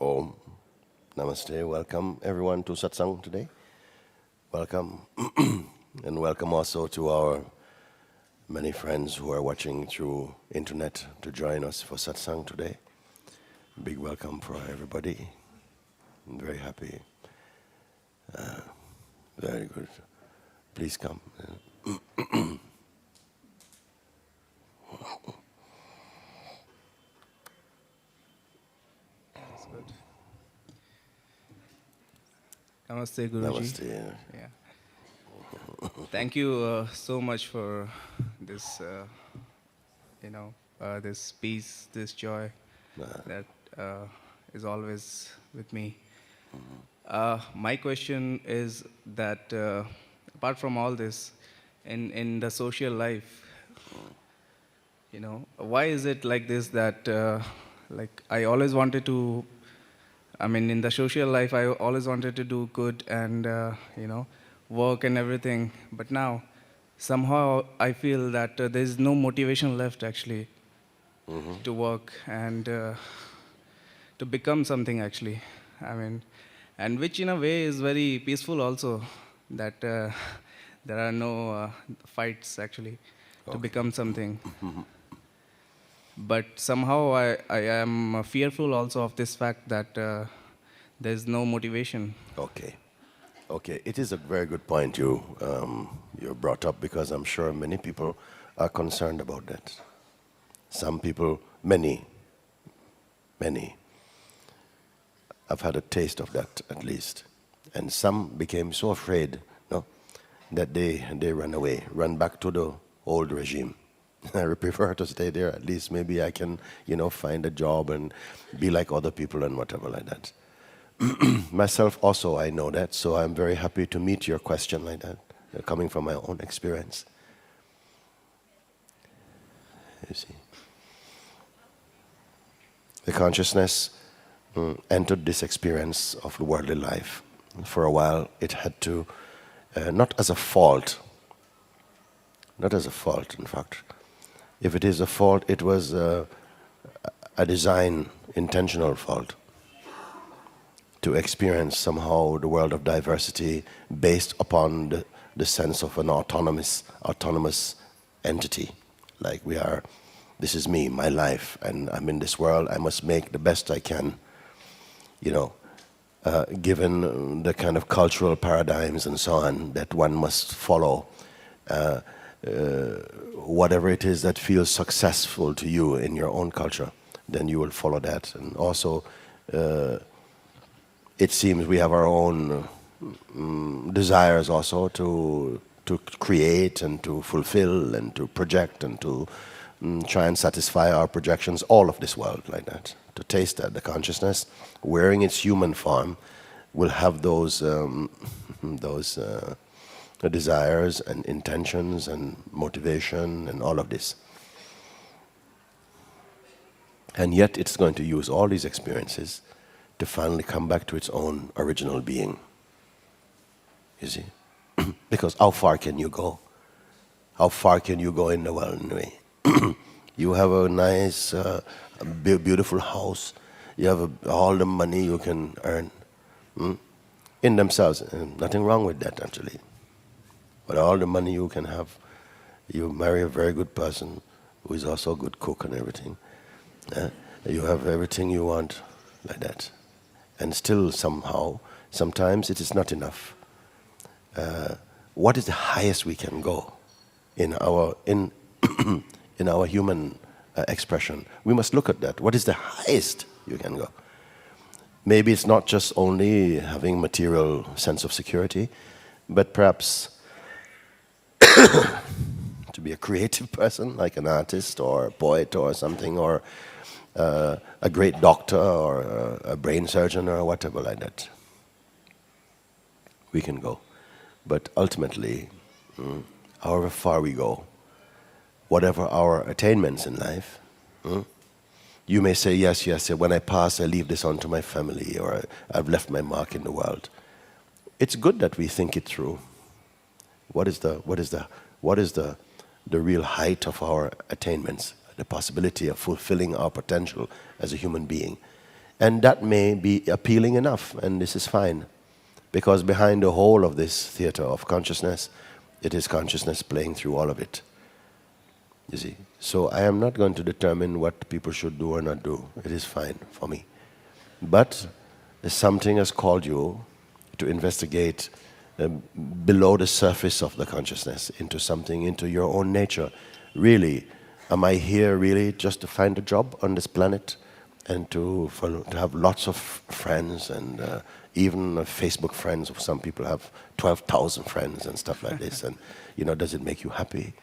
Om. Namaste. Welcome everyone to Satsang today. Welcome. And welcome also to our many friends who are watching through internet to join us for Satsang today. Big welcome for everybody. I'm very happy. Very good. Please come. That's good. Namaste, Guruji. Namaste. Yeah. Thank you so much for this, this peace, this joy that is always with me. My question is that apart from all this, in the social life, why is it like this that, I always wanted to, in the social life, I always wanted to do good and, work and everything. But now, somehow, I feel that there's no motivation left, actually, to work and to become something, actually. and which in a way is very peaceful also, that there are no fights actually to Okay. become something. But somehow I am fearful also of this fact that there's no motivation. Okay. Okay. It is a very good point you brought up, because I'm sure many people are concerned about that. Some people, many, have had a taste of that at least, and some became so afraid, no, that they run away, run back to the old regime. I would prefer to stay there. At least maybe I can, find a job and be like other people and whatever like that. Myself also, I know that, so I'm very happy to meet your question like that, coming from my own experience. You see, the consciousness entered this experience of the worldly life. For a while, it had to, not as a fault, in fact. If it is a fault, it was a design, intentional fault, to experience somehow the world of diversity based upon the sense of an autonomous entity. Like this is me, my life, and I'm in this world, I must make the best I can, given the kind of cultural paradigms and so on that one must follow. Whatever it is that feels successful to you in your own culture, then you will follow that. And also, it seems we have our own desires also to create and to fulfill and to project and to try and satisfy our projections, all of this world like that. To taste that, the consciousness, wearing its human form, will have those desires and intentions and motivation and all of this. And yet it's going to use all these experiences to finally come back to its own original being. You see? Because how far can you go? How far can you go in the world anyway? You have a nice, beautiful house. You have all the money you can earn. In themselves, nothing wrong with that actually. But all the money you can have, you marry a very good person who is also a good cook and everything. You have everything you want like that. And still somehow, sometimes it is not enough. What is the highest we can go in our in our human expression? We must look at that. What is the highest you can go? Maybe it's not just only having material sense of security, but perhaps to be a creative person, like an artist or a poet or something, or a great doctor or a brain surgeon or whatever like that. We can go. But ultimately, however far we go, whatever our attainments in life, you may say, yes, when I pass, I leave this on to my family, or I've left my mark in the world. It's good that we think it through. What is the real height of our attainments, the possibility of fulfilling our potential as a human being? And that may be appealing enough, and this is fine. Because behind the whole of this theater of consciousness, it is consciousness playing through all of it. You see? So I am not going to determine what people should do or not do. It is fine for me. But something has called you to investigate below the surface of the consciousness, into something, into your own nature. Really, am I here really just to find a job on this planet and to have lots of friends and even Facebook friends? Some people have 12,000 friends and stuff like this. And, does it make you happy?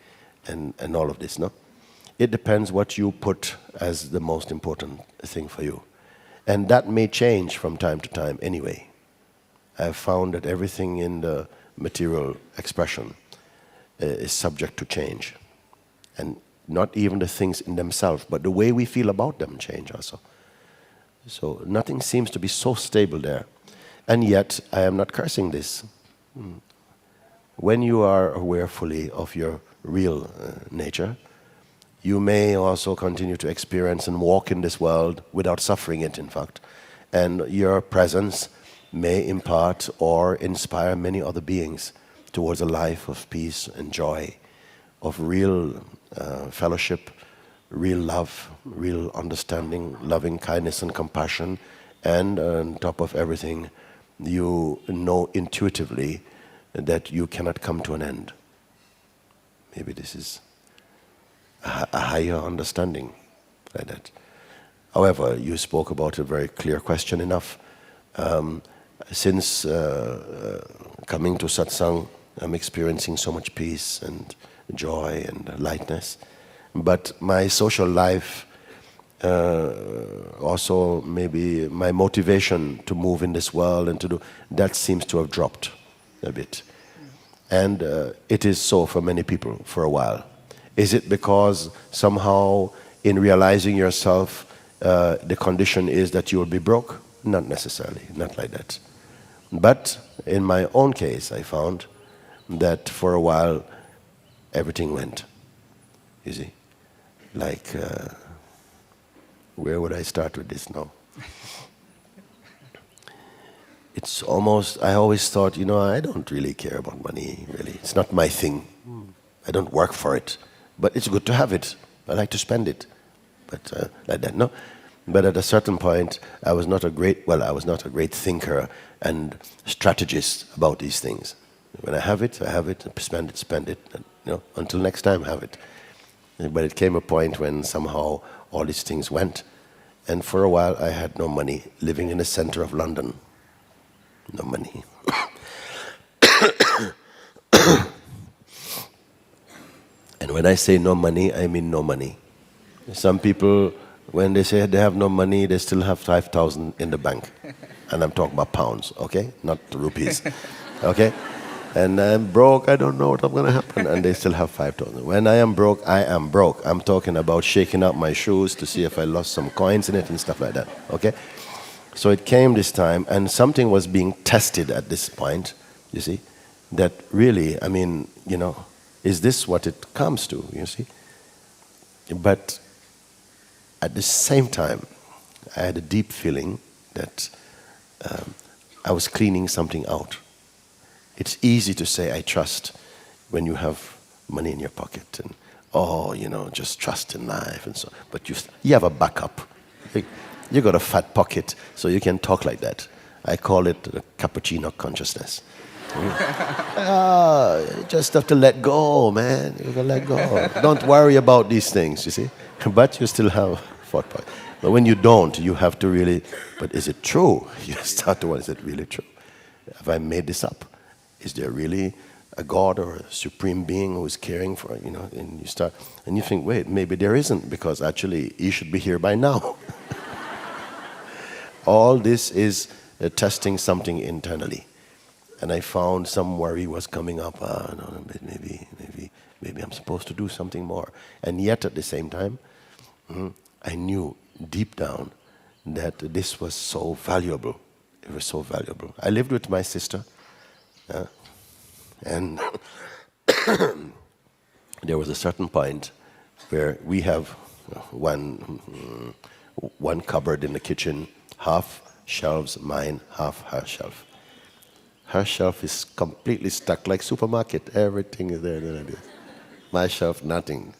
And all of this, no? It depends what you put as the most important thing for you. And that may change from time to time anyway. I've found that everything in the material expression is subject to change. And not even the things in themselves, but the way we feel about them change also. So nothing seems to be so stable there. And yet, I am not cursing this. When you are aware fully of your real nature, you may also continue to experience and walk in this world without suffering it, in fact. And your presence may impart or inspire many other beings towards a life of peace and joy, of real fellowship, real love, real understanding, loving kindness and compassion, and on top of everything, you know intuitively that you cannot come to an end. Maybe this is a higher understanding like that. However, you spoke about a very clear question enough. Since coming to satsang, I'm experiencing so much peace and joy and lightness. But my social life, also maybe my motivation to move in this world and to do, that seems to have dropped a bit. And it is so for many people for a while. Is it because somehow in realizing yourself, the condition is that you will be broke? Not necessarily, not like that. But in my own case, I found that for a while, everything went. You see? Like, where would I start with this now? It's almost, I always thought, I don't really care about money, really. It's not my thing. I don't work for it. But it's good to have it. I like to spend it. But like that, no? But at a certain point, I was not a great thinker and strategist about these things. When I have it, spend it, and, until next time, have it. But it came a point when somehow all these things went. And for a while, I had no money, living in the center of London. No money. And when I say no money, I mean no money. Some people, when they say they have no money, they still have 5,000 in the bank. And I'm talking about pounds, okay? Not rupees, okay? And I'm broke, I don't know what's going to happen. And they still have 5,000. When I am broke, I am broke. I'm talking about shaking up my shoes to see if I lost some coins in it and stuff like that, okay? So it came this time, and something was being tested at this point, you see, that really, is this what it comes to, you see? But at the same time, I had a deep feeling that I was cleaning something out. It's easy to say, I trust, when you have money in your pocket and, just trust in life and so. But you have a backup. You got a fat pocket, so you can talk like that. I call it the cappuccino consciousness. You just have to let go, man. You gotta let go. Don't worry about these things, you see. But you still have fat pocket. But when you don't, you have to really, but is it true? You start to wonder, is it really true? Have I made this up? Is there really a God or a supreme being who is caring for, and you think, wait, maybe there isn't, because actually he should be here by now. All this is testing something internally. And I found some worry was coming up. No, maybe I'm supposed to do something more. And yet at the same time, I knew deep down that this was so valuable. It was so valuable. I lived with my sister, and there was a certain point where we have one cupboard in the kitchen, half shelves mine, half her shelf. Her shelf is completely stuck like supermarket. Everything is there. My shelf, nothing.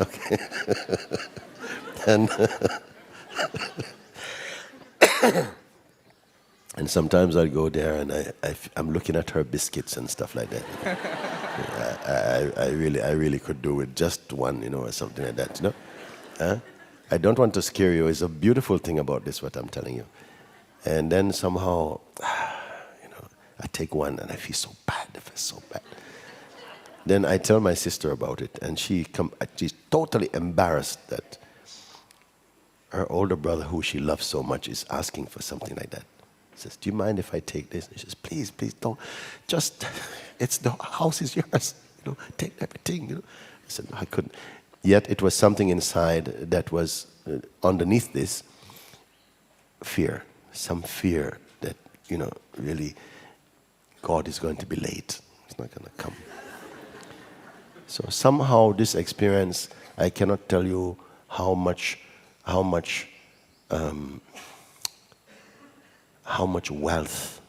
Okay. And and sometimes I go there and I'm looking at her biscuits and stuff like that. I really could do with just one, or something like that. I don't want to scare you. It's a beautiful thing about this, what I'm telling you. And then somehow, I take one and I feel so bad. Then I tell my sister about it, and she's totally embarrassed that her older brother, who she loves so much, is asking for something like that. Says, do you mind if I take this? And she says, please don't. Just, the house is yours. Take everything. I said, no, I couldn't. Yet it was something inside that was underneath this fear. Some fear that, really God is going to be late. It's not going to come. So somehow this experience, I cannot tell you how much how much wealth.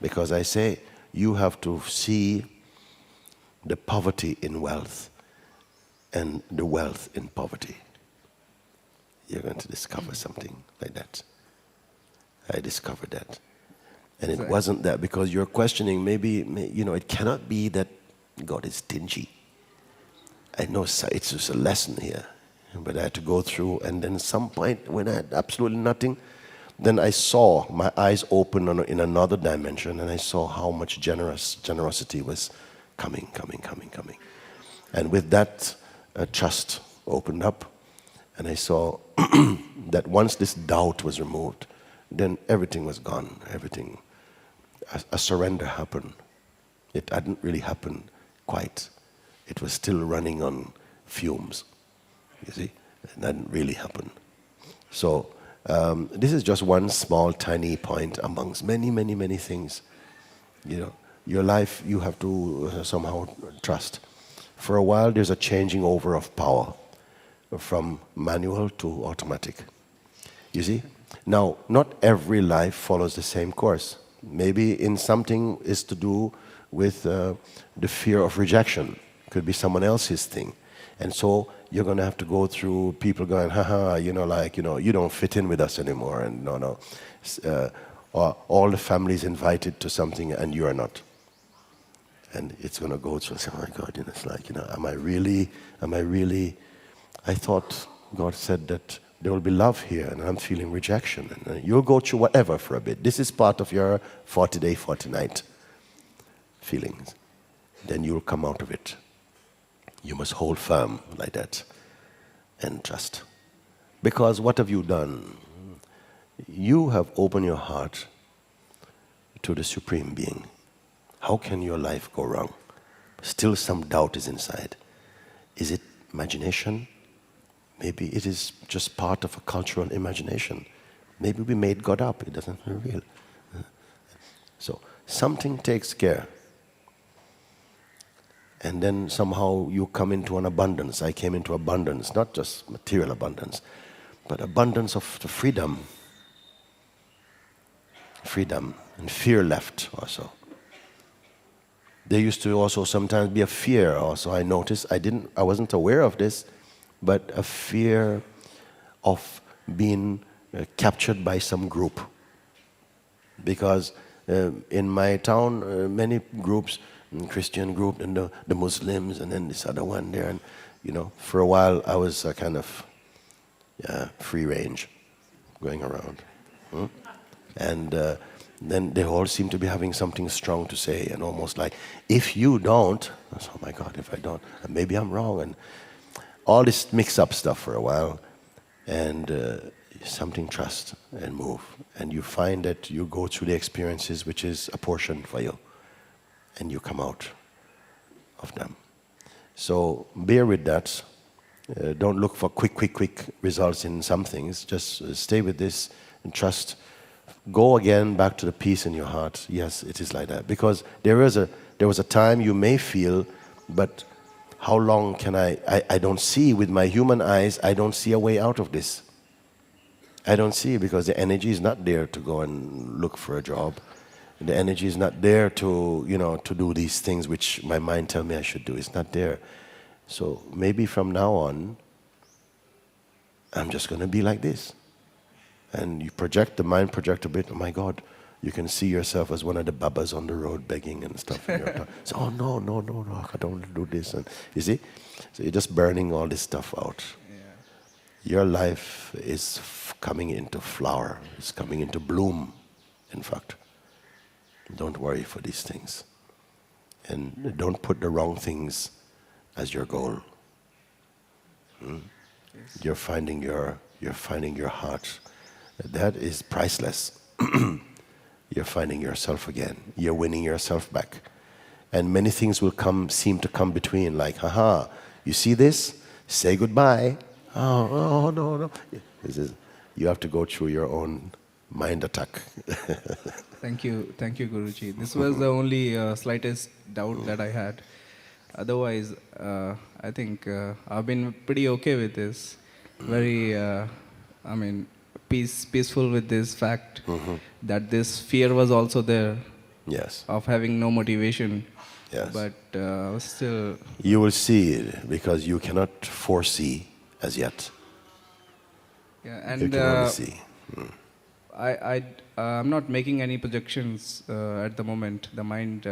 Because I say, you have to see the poverty in wealth and the wealth in poverty. You're going to discover something like that. I discovered that. And it wasn't that, because you're questioning, maybe, it cannot be that God is stingy. I know it's just a lesson here, but I had to go through, and then some point when I had absolutely nothing, then I saw my eyes open in another dimension, and I saw how much generosity was coming. And with that, trust opened up, and I saw that once this doubt was removed, then everything was gone. Everything, a surrender happened. It hadn't really happened quite. It was still running on fumes. You see, it hadn't really happened. So this is just one small, tiny point amongst many things. Your life, you have to somehow trust. For a while, there's a changing over of power from manual to automatic. You see? Now, not every life follows the same course. Maybe in something is to do with the fear of rejection. Could be someone else's thing. And so you're going to have to go through people going, haha, you don't fit in with us anymore. And no. Or all the family's invited to something and you are not. And it's going to go through, oh my God, it's like, am I really, I thought God said that there will be love here, and I'm feeling rejection. And you'll go through whatever for a bit. This is part of your 40-day, 40-night feelings. Then you'll come out of it. You must hold firm like that and trust. Because what have you done? You have opened your heart to the Supreme Being. How can your life go wrong? Still some doubt is inside. Is it imagination? Maybe it is just part of a cultural imagination. Maybe we made God up. It doesn't reveal. So something takes care. And then somehow you come into an abundance. I came into abundance, not just material abundance, but abundance of the freedom. Freedom. And fear left also. There used to also sometimes be a fear also. I noticed, I wasn't aware of this, but a fear of being captured by some group. Because in my town, many groups, Christian group, and the Muslims, and then this other one there, and for a while I was kind of free range, going around, and then they all seem to be having something strong to say, and almost like, if you don't, oh my God, if I don't, maybe I'm wrong, and all this mix-up stuff for a while, and something trust and move, and you find that you go through the experiences which is a portion for you, and you come out of them. So bear with that. Don't look for quick results in some things. Just stay with this and trust. Go again back to the peace in your heart. Yes, it is like that. Because there was a time you may feel, but how long can I don't see with my human eyes, I don't see a way out of this. I don't see, because the energy is not there to go and look for a job. The energy is not there to, to do these things which my mind tells me I should do. It's not there. So maybe from now on, I'm just going to be like this. And you project, the mind project a bit, oh my God, you can see yourself as one of the babas on the road begging and stuff. So, oh no, I don't want to do this. And you see? So you're just burning all this stuff out. Yeah. Your life is coming into flower. It's coming into bloom, in fact. Don't worry for these things. And don't put the wrong things as your goal. Yes. You're finding your heart. That is priceless. You're finding yourself again. You're winning yourself back. And many things will seem to come between, like, haha, you see this? Say goodbye. Oh no. You have to go through your own mind attack. Thank you, Guruji. This was the only slightest doubt that I had. Otherwise, I think I've been pretty okay with this. Very, peaceful with this fact that this fear was also there Yes. of having no motivation. Yes. But still, You will see it because you cannot foresee as yet. yeah. You And can only see. I'm not making any projections at the moment. The mind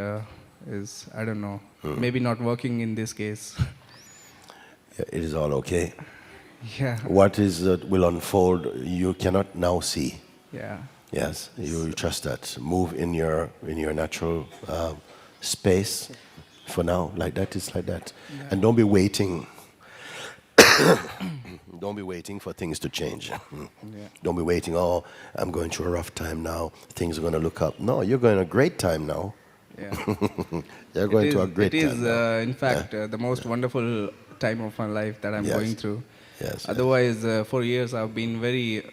is, I don't know, maybe not working in this case. It is all okay. Yeah. What is will unfold, you cannot now see. Yeah. Yes, you trust that. Move in your natural space for now. Like that is like that, and don't be waiting. Don't be waiting for things to change. Don't be waiting. Oh, I'm going through a rough time now. Things are going to look up. No, you're going a great time now. Yeah. You're going to a great It is, time now. in fact, the most wonderful time of my life that I'm Yes. going through. Yes. Otherwise, for years I've been very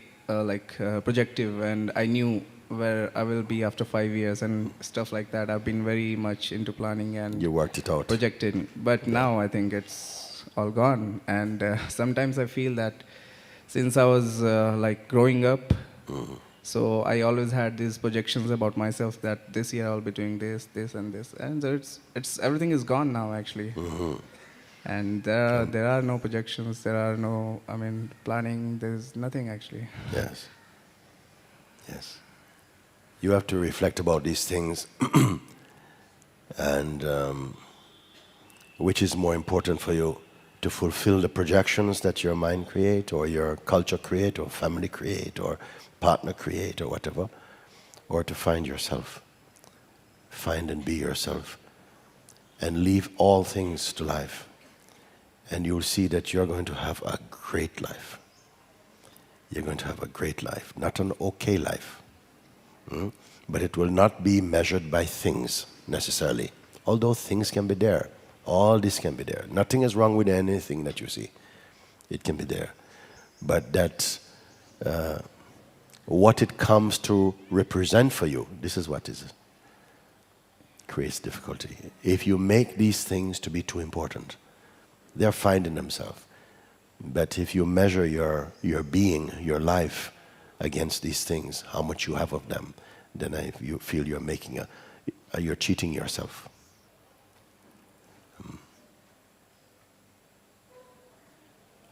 projective, and I knew where I will be after 5 years and stuff like that. I've been very much into planning and You worked it out. projecting. But now I think it's all gone. And sometimes I feel that since I was like growing up, so I always had these projections about myself that this year I'll be doing this, this, and this. And so it's everything is gone now actually. And there are no projections. There are no, I mean, planning. There's nothing actually. Yes. Yes. You have to reflect about these things, and which is more important for you, to fulfill the projections that your mind create, or your culture create, or family create, or partner create, or whatever, or to find yourself, find and be yourself, and leave all things to life, and you'll see that you're going to have a great life. You're going to have a great life, not an okay life. But it will not be measured by things necessarily. Although things can be there. All this can be there. Nothing is wrong with anything that you see. It can be there. But that what it comes to represent for you, this is what creates difficulty. If you make these things to be too important, they're finding themselves. But if you measure your being, your life, against these things, how much you have of them, then you feel you're making you're cheating yourself.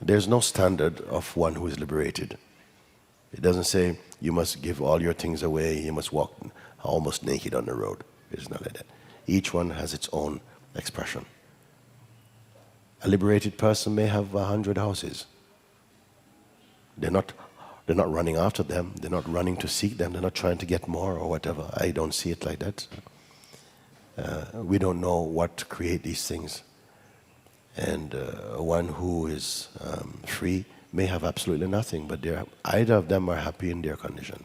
There's no standard of one who is liberated. It doesn't say you must give all your things away, you must walk almost naked on the road. It's not like that. Each one has its own expression. A liberated person may have 100 houses. They're not running after them. They're not running to seek them. They're not trying to get more or whatever. I don't see it like that. We don't know what create these things. And one who is free may have absolutely nothing, but either of them are happy in their condition.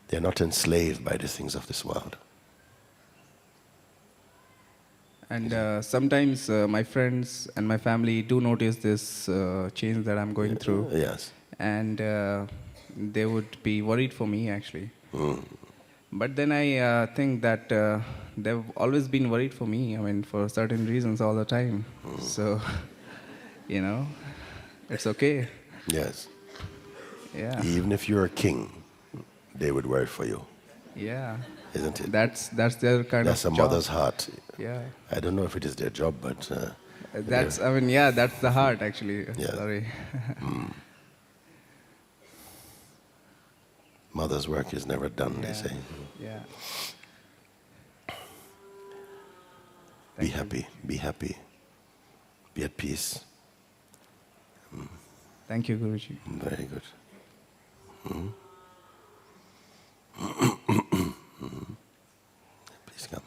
They're not enslaved by the things of this world. And sometimes my friends and my family do notice this change that I'm going through. Yes. And they would be worried for me actually. But then I think that they've always been worried for me, I mean, for certain reasons all the time. So, it's okay. Yes. Yeah. Even if you're a king, they would worry for you. Yeah. Isn't it? That's their kind That's of a job. mother's heart. Yeah. I don't know if it is their job, but That's the heart actually. Yeah. Sorry. mother's work is never done, they say. Yeah. Be happy, be happy, be at peace. Thank you, Guruji. Very good. Please come.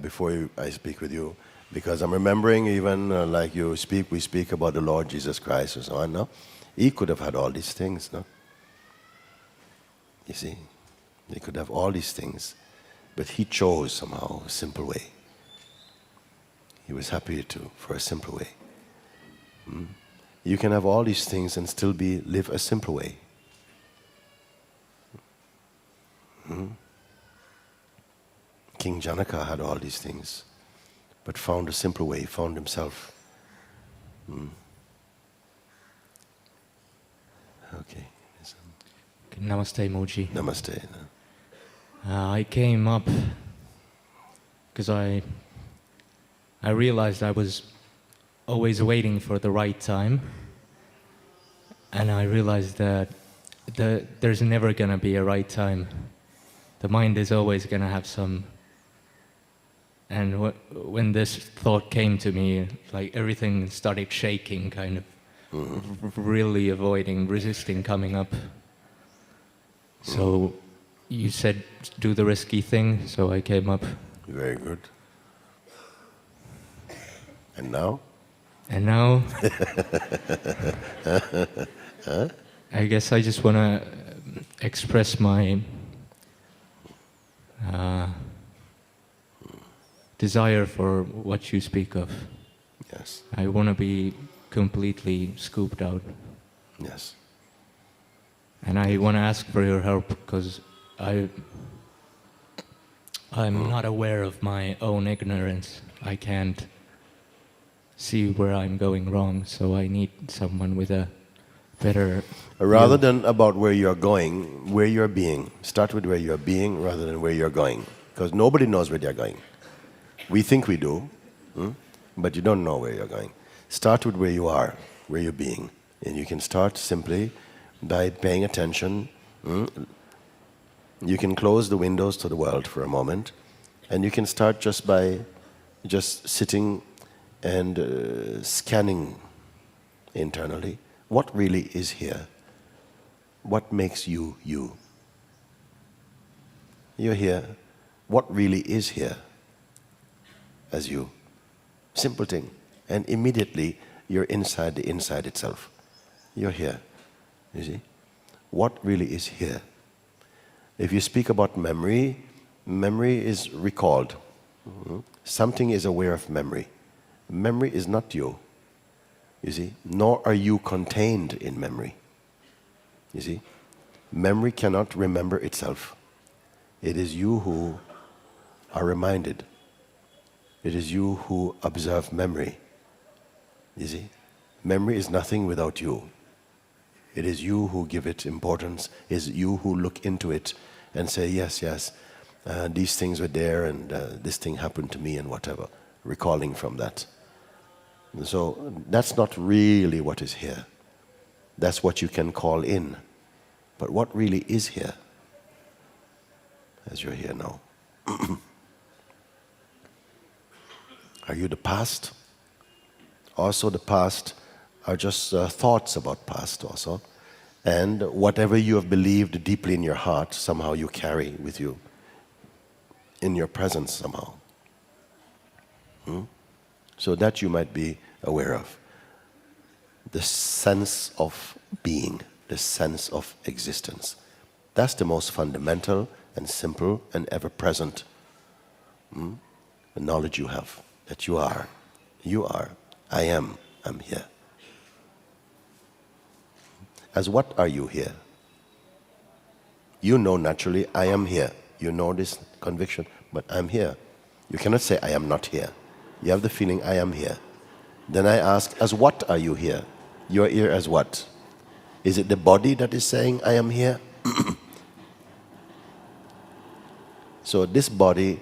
Before I speak with you, because I'm remembering even like we speak about the Lord Jesus Christ and so on, no? He could have had all these things, no? You see? He could have all these things, but he chose somehow a simple way. He was happy for a simple way. You can have all these things and still live a simple way. King Janaka had all these things, but found a simple way, found himself. Okay. Namaste, Moji. Namaste. I came up because I realized I was always waiting for the right time, and I realized that there's never gonna be a right time. The mind is always gonna have some. And when this thought came to me, like everything started shaking, kind of really avoiding, resisting coming up. So you said do the risky thing, so I came up. Very good. And now? And now, I guess I just want to express my desire for what you speak of. Yes. I want to be completely scooped out. Yes. And I want to ask for your help because I'm not aware of my own ignorance. I can't see where I'm going wrong, so I need someone with a better Rather than about where you're going, where you're being. Start with where you're being rather than where you're going. Because nobody knows where they're going. We think we do, but you don't know where you're going. Start with where you are, where you're being. And you can start simply by paying attention. You can close the windows to the world for a moment, and you can start just by just sitting and scanning internally. What really is here? What makes you, you? You're here. What really is here as you? Simple thing. And immediately you're inside the inside itself. You're here. You see? What really is here? If you speak about memory, memory is recalled. Something is aware of memory. Memory is not you. You see? Nor are you contained in memory. You see? Memory cannot remember itself. It is you who are reminded. It is you who observe memory. You see? Memory is nothing without you. It is you who give it importance. It is you who look into it and say, yes, yes, these things were there and this thing happened to me and whatever, recalling from that. And so that's not really what is here. That's what you can call in. But what really is here, as you're here now? Are you the past? Also the past are just thoughts about past also. And whatever you have believed deeply in your heart, somehow you carry with you in your presence somehow. So that you might be aware of. The sense of being, the sense of existence. That's the most fundamental and simple and ever-present knowledge you have. That you are, I am, I'm here. As what are you here? You know naturally, I am here. You know this conviction, but I'm here. You cannot say, I am not here. You have the feeling, I am here. Then I ask, as what are you here? You are here as what? Is it the body that is saying, I am here? So this body,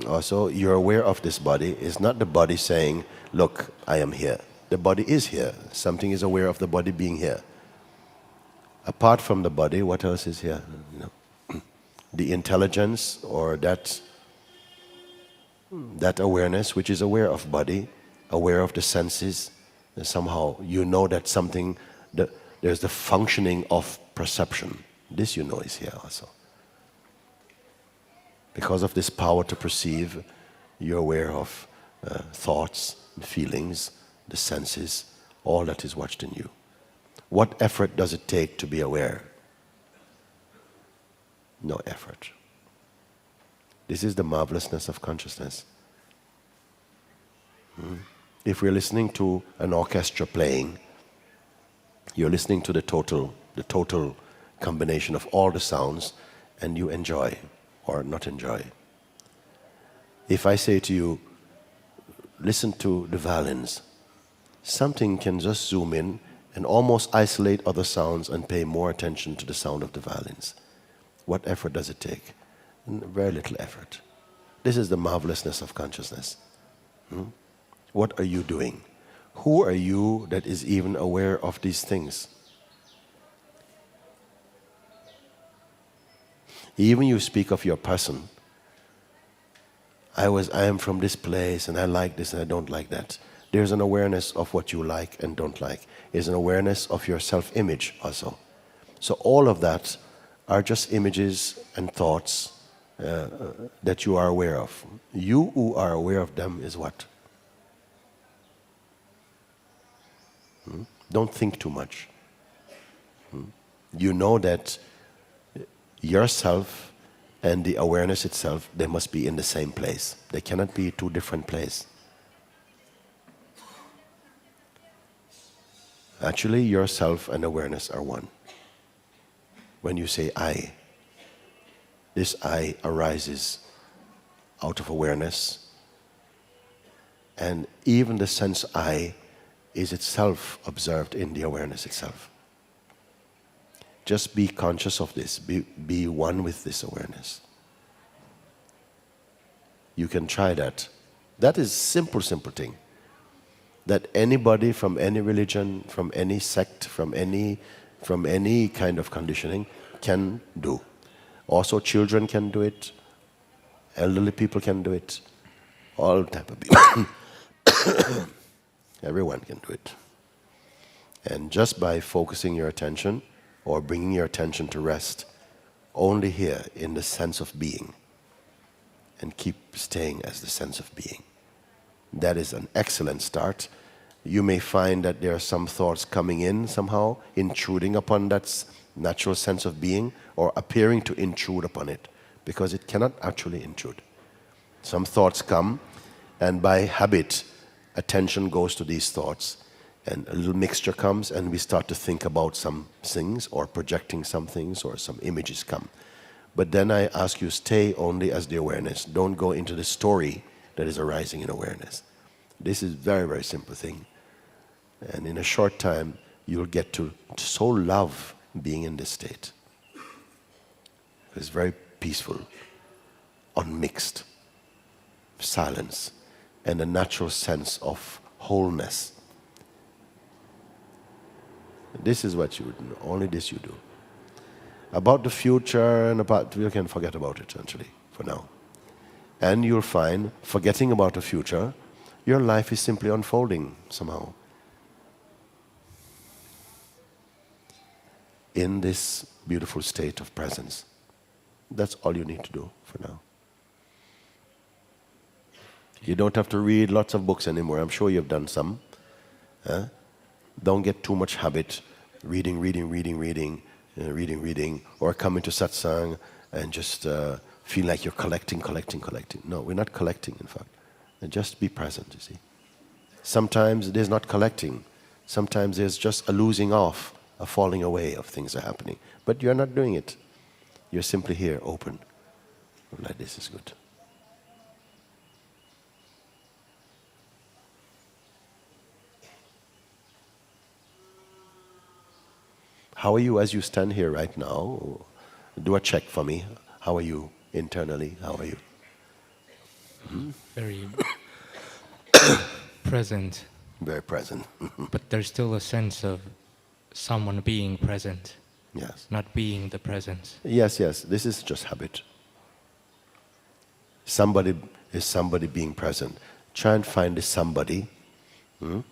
also you're aware of this body, is not the body saying, look, I am here. The body is here. Something is aware of the body being here. Apart from the body, what else is here? You know, the intelligence or that awareness which is aware of body, aware of the senses. Somehow you know that something, there's the functioning of perception. This you know is here also. Because of this power to perceive, you're aware of thoughts, feelings, the senses, all that is watched in you. What effort does it take to be aware? No effort. This is the marvelousness of consciousness. If we're listening to an orchestra playing, you're listening to the total combination of all the sounds, and you enjoy or not enjoy. If I say to you, listen to the violins, something can just zoom in and almost isolate other sounds and pay more attention to the sound of the violins. What effort does it take? Very little effort. This is the marvelousness of consciousness. What are you doing? Who are you that is even aware of these things? Even you speak of your person. I am from this place and I like this and I don't like that. There's an awareness of what you like and don't like. There's an awareness of your self-image also. So all of that are just images and thoughts that you are aware of. You who are aware of them is what? Don't think too much. You know that yourself and the awareness itself, they must be in the same place. They cannot be two different places. Actually, yourself and awareness are one. When you say I, this I arises out of awareness, and even the sense I is itself observed in the awareness itself. Just be conscious of this, be one with this awareness. You can try that. That is simple thing. That anybody from any religion, from any sect, from any kind of conditioning can do. Also children can do it, elderly people can do it, all type of people. Everyone can do it. And just by focusing your attention or bringing your attention to rest only here in the sense of being, and keep staying as the sense of being, that is an excellent start. You may find that there are some thoughts coming in somehow, intruding upon that natural sense of being, or appearing to intrude upon it, because it cannot actually intrude. Some thoughts come, and by habit, attention goes to these thoughts, and a little mixture comes, and we start to think about some things, or projecting some things, or some images come. But then I ask you, stay only as the awareness. Don't go into the story that is arising in awareness. This is very, very simple thing. And in a short time, you'll get to so love being in this state. It's very peaceful, unmixed, silence, and a natural sense of wholeness. This is what you would do. Only this you do. About the future and about, you can forget about it actually, for now. And you'll find, forgetting about the future, your life is simply unfolding somehow. In this beautiful state of presence. That's all you need to do for now. You don't have to read lots of books anymore. I'm sure you've done some. Don't get too much habit reading, or come into satsang and just feel like you're collecting. No, we're not collecting, in fact. And just be present, you see. Sometimes there's not collecting. Sometimes there's just a losing off, a falling away of things are happening. But you're not doing it. You're simply here, open. Like this is good. How are you as you stand here right now? Do a check for me. How are you internally? How are you? Very present. Very present. But there's still a sense of someone being present. Yes. Not being the presence. Yes. This is just habit. Somebody is somebody being present. Try and find the somebody who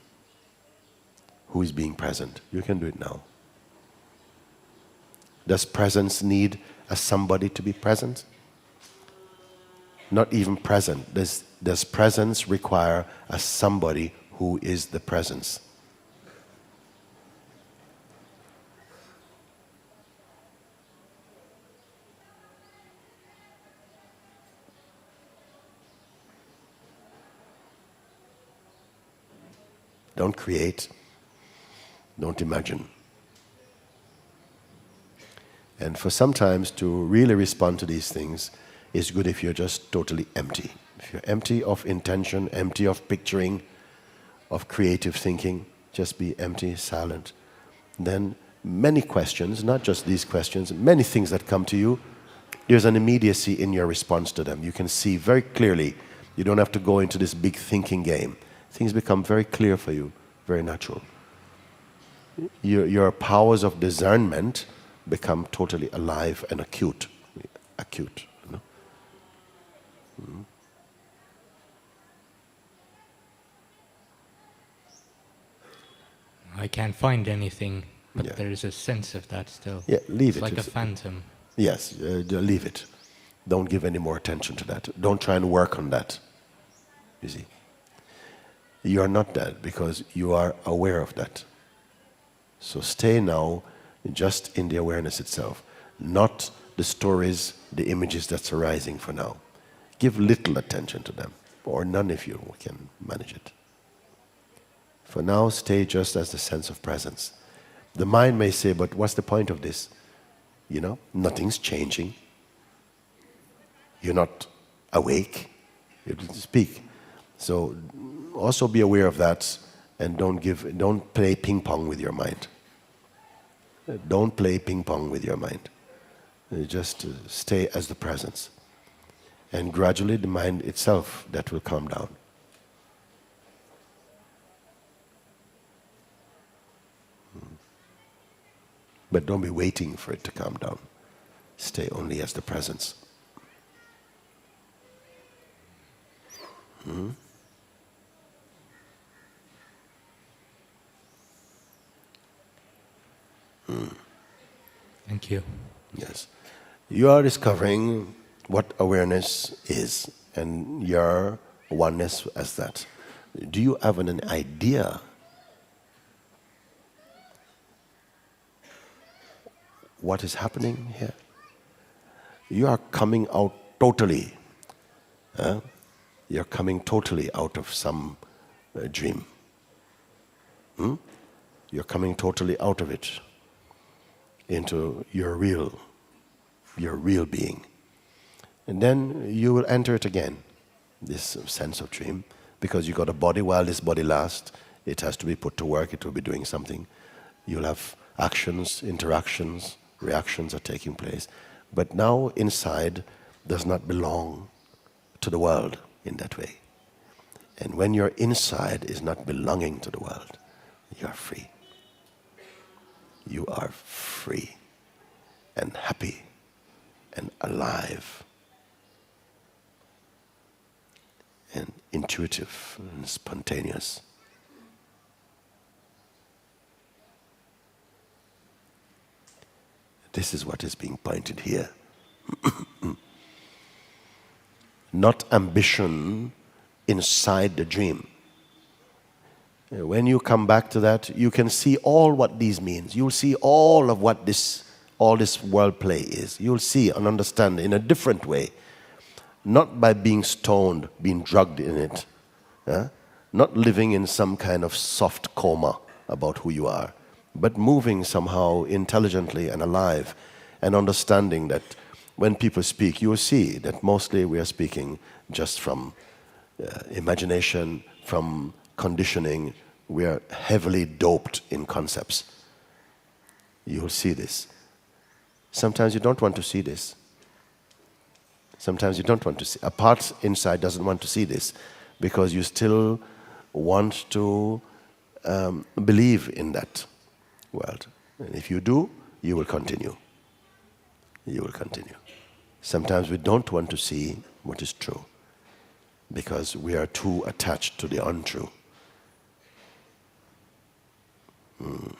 is being present. You can do it now. Does presence need a somebody to be present? Not even present. Does presence require a somebody who is the presence? Don't create. Don't imagine. And for sometimes to really respond to these things, it's good if you're just totally empty. If you're empty of intention, empty of picturing, of creative thinking, just be empty, silent. Then many questions, not just these questions, many things that come to you, there's an immediacy in your response to them. You can see very clearly. You don't have to go into this big thinking game. Things become very clear for you, very natural. Your powers of discernment become totally alive and acute. Acute, you know? I can't find anything, but Yeah. there is a sense of that still. Yeah, leave It's it. like a It's- phantom. Yes, leave it. Don't give any more attention to that. Don't try and work on that. You see, you are not that because you are aware of that. So stay now just in the awareness itself, not the stories, the images that's arising for now. Give little attention to them, or none if you can manage it. For now, stay just as the sense of presence. The mind may say, but what's the point of this? You know, nothing's changing. You're not awake. You didn't speak. So also be aware of that, and don't play ping pong with your mind. Don't play ping pong with your mind. Just stay as the presence. And gradually the mind itself, that will calm down. But don't be waiting for it to calm down. Stay only as the presence. Thank you. Yes. You are discovering what awareness is and your oneness as that. Do you have an idea what is happening here? You are coming out totally. You're coming totally out of some dream. You're coming totally out of it into your real being. And then you will enter it again, this sense of dream, because you got a body. While this body lasts, it has to be put to work, it will be doing something. You'll have actions, interactions, reactions are taking place. But now inside does not belong to the world in that way. And when your inside is not belonging to the world, you are free. You are free and happy and alive and intuitive and spontaneous. This is what is being pointed here. Not ambition inside the dream. When you come back to that, you can see all what these means. You'll see all of what all this world play is. You'll see and understand in a different way. Not by being stoned, being drugged in it. Not living in some kind of soft coma about who you are, but moving somehow intelligently and alive and understanding that when people speak, you will see that mostly we are speaking just from imagination, from conditioning. We are heavily doped in concepts. You will see this. Sometimes you don't want to see this. Sometimes you don't want to see. A part inside doesn't want to see this because you still want to believe in that world. And if you do, you will continue. You will continue. Sometimes we don't want to see what is true because we are too attached to the untrue. Who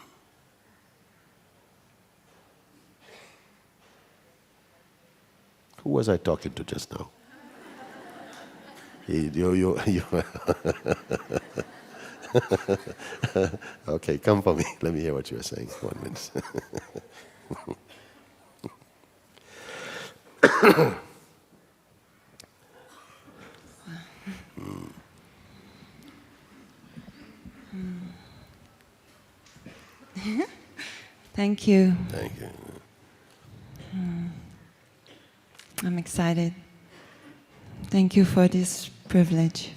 was I talking to just now? You. Okay, come for me. Let me hear what you were saying. 1 minute. Thank you. Thank you. I'm excited. Thank you for this privilege.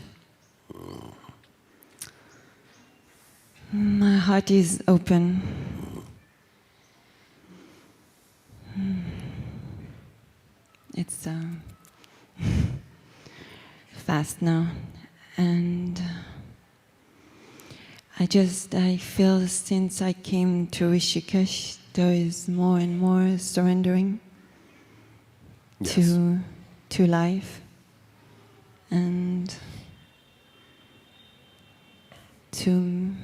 My heart is open. It's fast now, and I feel since I came to Rishikesh, there is more and more surrendering Yes. to life and to,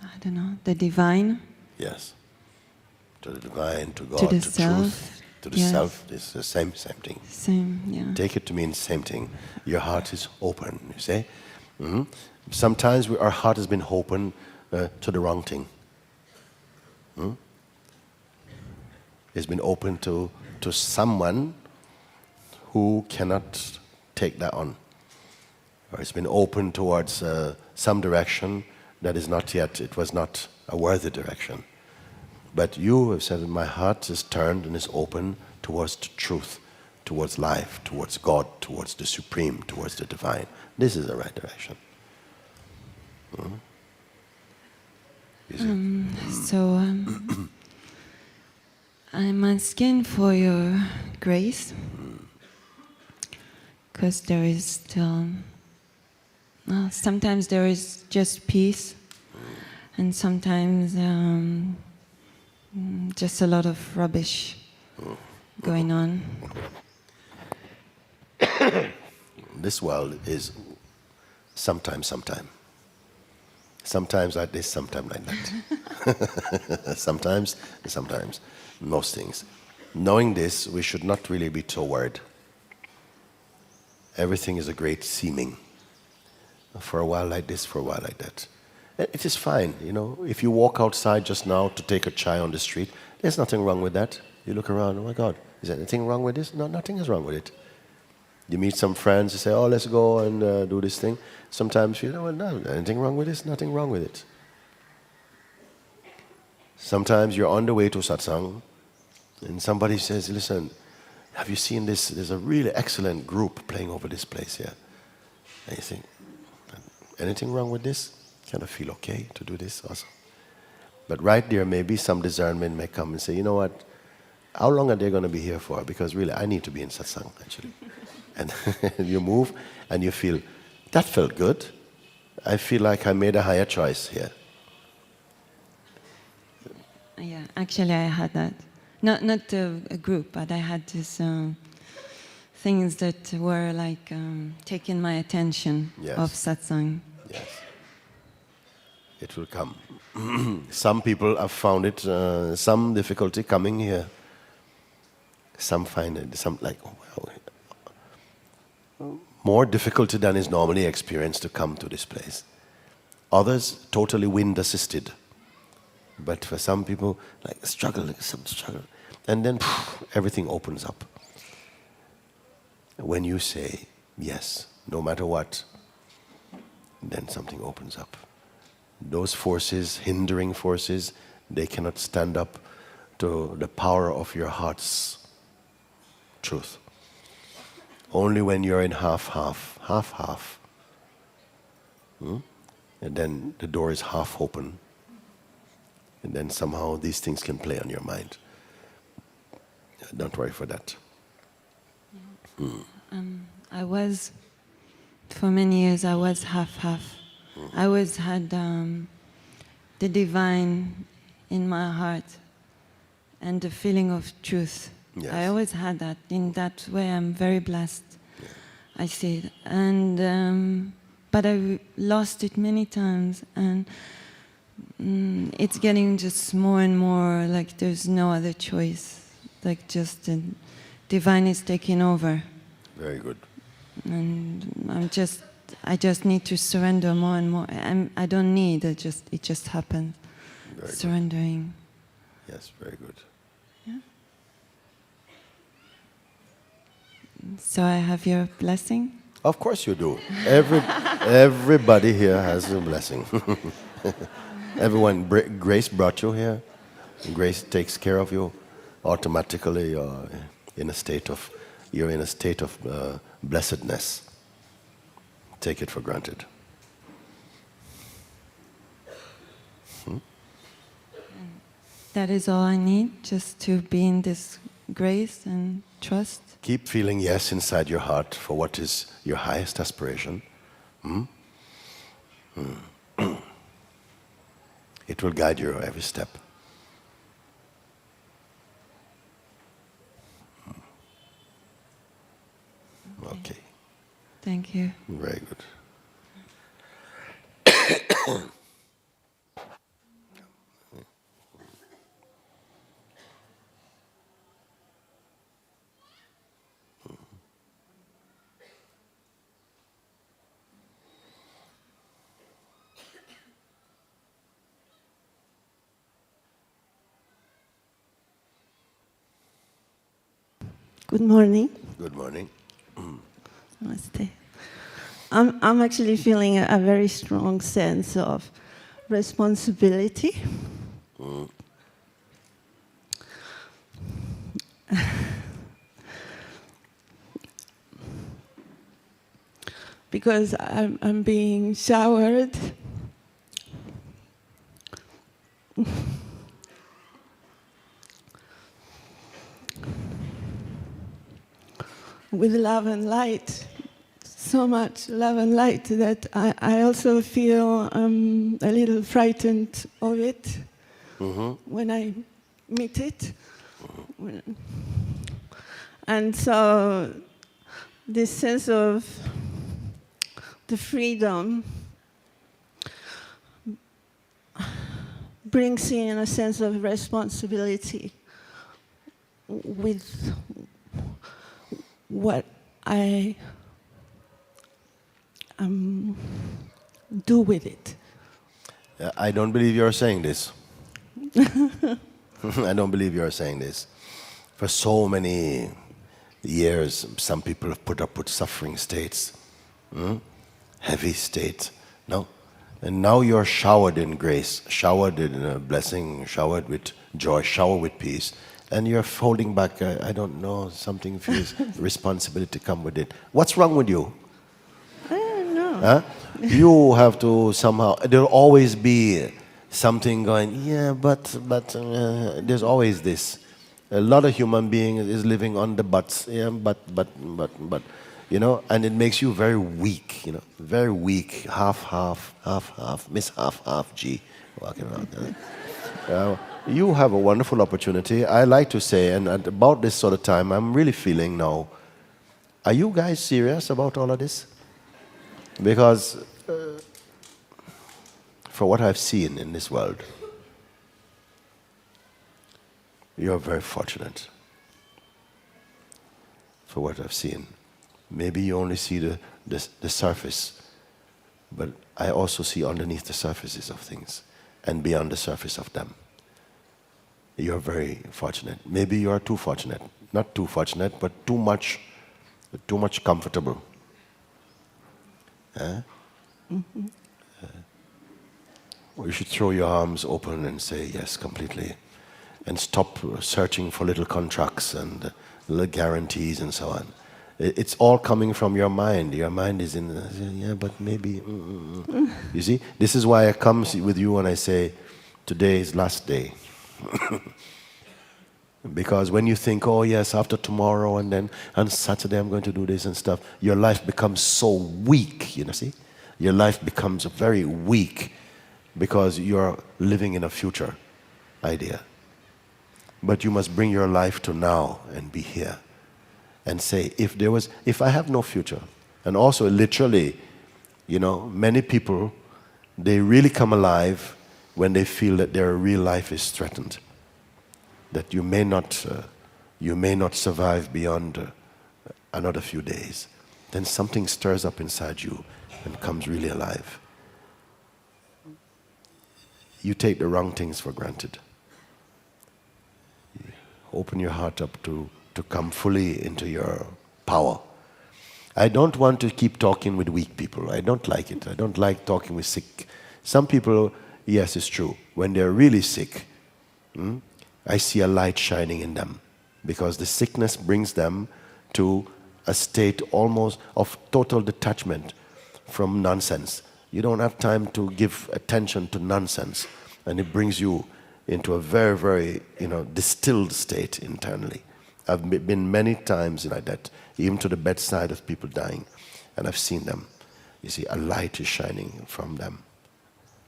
I don't know, the divine. Yes. To the divine, to God, To the to self. truth, to the Yes. self. It's the same thing. Same, yeah. Take it to mean same thing. Your heart is open, you see? Sometimes our heart has been open to the wrong thing. It's been open to someone who cannot take that on. Or it's been open towards some direction that is not yet, it was not a worthy direction. But you have said, my heart is turned and is open towards the truth, towards life, towards God, towards the Supreme, towards the Divine. This is the right direction. You see? So I'm asking for your grace, because there is still, well, sometimes there is just peace, and sometimes just a lot of rubbish going on. This world is sometimes like this, sometimes like that. sometimes, most things. Knowing this, we should not really be too worried. Everything is a great seeming. For a while like this, for a while like that. It is fine, you know. If you walk outside just now to take a chai on the street, there's nothing wrong with that. You look around, oh my God, is there anything wrong with this? No, nothing is wrong with it. You meet some friends, you say, oh, let's go and do this thing. Sometimes you know, well, no, anything wrong with this? Nothing wrong with it. Sometimes you're on the way to satsang, and somebody says, listen, have you seen this? There's a really excellent group playing over this place here. And you think, anything wrong with this? Kind of feel okay to do this also. But right there, maybe some discernment may come and say, you know what? How long are they going to be here for? Because really, I need to be in satsang, actually. And you move, and you feel, that felt good. I feel like I made a higher choice here. Yeah, actually I had that. Not a group, but I had these things that were like taking my attention Yes. of satsang. Yes. It will come. Some people have found it, some difficulty coming here. Some find it, some like, more difficulty than is normally experienced to come to this place. Others, totally wind assisted. But for some people, like some struggle. And then everything opens up. When you say yes, no matter what, then something opens up. Those forces, hindering forces, they cannot stand up to the power of your heart's truth. Only when you're in half. And then the door is half open. And then somehow these things can play on your mind. Don't worry for that. I was, for many years, I was half. I always had the divine in my heart and the feeling of truth. Yes. I always had that. In that way, I'm very blessed. Yeah. I see it. And, but I lost it many times. And it's getting just more and more like there's no other choice. Like just the divine is taking over. Very good. And I just need to surrender more and more. I don't need it just happens. Very Surrendering. Good. Yes, very good. Yeah. So I have your blessing? Of course you do. Everybody here has a blessing. Everyone, Grace brought you here. Grace takes care of you automatically you're in a state of blessedness. Take it for granted. That is all I need, just to be in this grace and trust. Keep feeling yes inside your heart for what is your highest aspiration. It will guide you every step. Okay. Thank you. Very good. Good morning. Good morning. Namaste. I'm actually feeling a very strong sense of responsibility. Because I'm being showered with love and light, so much love and light that I also feel a little frightened of it when I meet it. And so this sense of the freedom brings in a sense of responsibility with what I do with it. I don't believe you're saying this. I don't believe you're saying this. For so many years, some people have put up with suffering states, heavy states. No? And now you're showered in grace, showered in blessing, showered with joy, showered with peace. And you're holding back, I don't know, something feels responsibility come with it. What's wrong with you? I don't know. Huh? You have to somehow, there'll always be something going, yeah, but there's always this. A lot of human being is living on the buts, yeah, but, you know, and it makes you very weak, you know, very weak, half, miss half, G, walking around. You have a wonderful opportunity. I like to say, and at about this sort of time, I'm really feeling now, are you guys serious about all of this? Because for what I've seen in this world, you're very fortunate for what I've seen. Maybe you only see the surface, but I also see underneath the surfaces of things and beyond the surface of them. You're very fortunate. Maybe you are too fortunate. Not too fortunate, but too much comfortable. You should throw your arms open and say yes completely. And stop searching for little contracts and little guarantees and so on. It's all coming from your mind. Your mind is in, yeah, but maybe. You see, this is why I come with you and I say, today is last day. Because when you think, oh yes, after tomorrow and then on Saturday I'm going to do this and stuff, your life becomes so weak, you know, see? Your life becomes very weak because you're living in a future idea. But you must bring your life to now and be here and say, if I have no future, and also literally, you know, many people, they really come alive when they feel that their real life is threatened. That you may not survive beyond another few days. Then something stirs up inside you and comes really alive. You take the wrong things for granted. Open your heart up to come fully into your power. I don't want to keep talking with weak people. I don't like it. I don't like talking with sick. Some people, yes, it's true. When they're really sick, I see a light shining in them, because the sickness brings them to a state almost of total detachment from nonsense. You don't have time to give attention to nonsense, and it brings you into a very, very, distilled state internally. I've been many times like that, even to the bedside of people dying, and I've seen them. You see, a light is shining from them.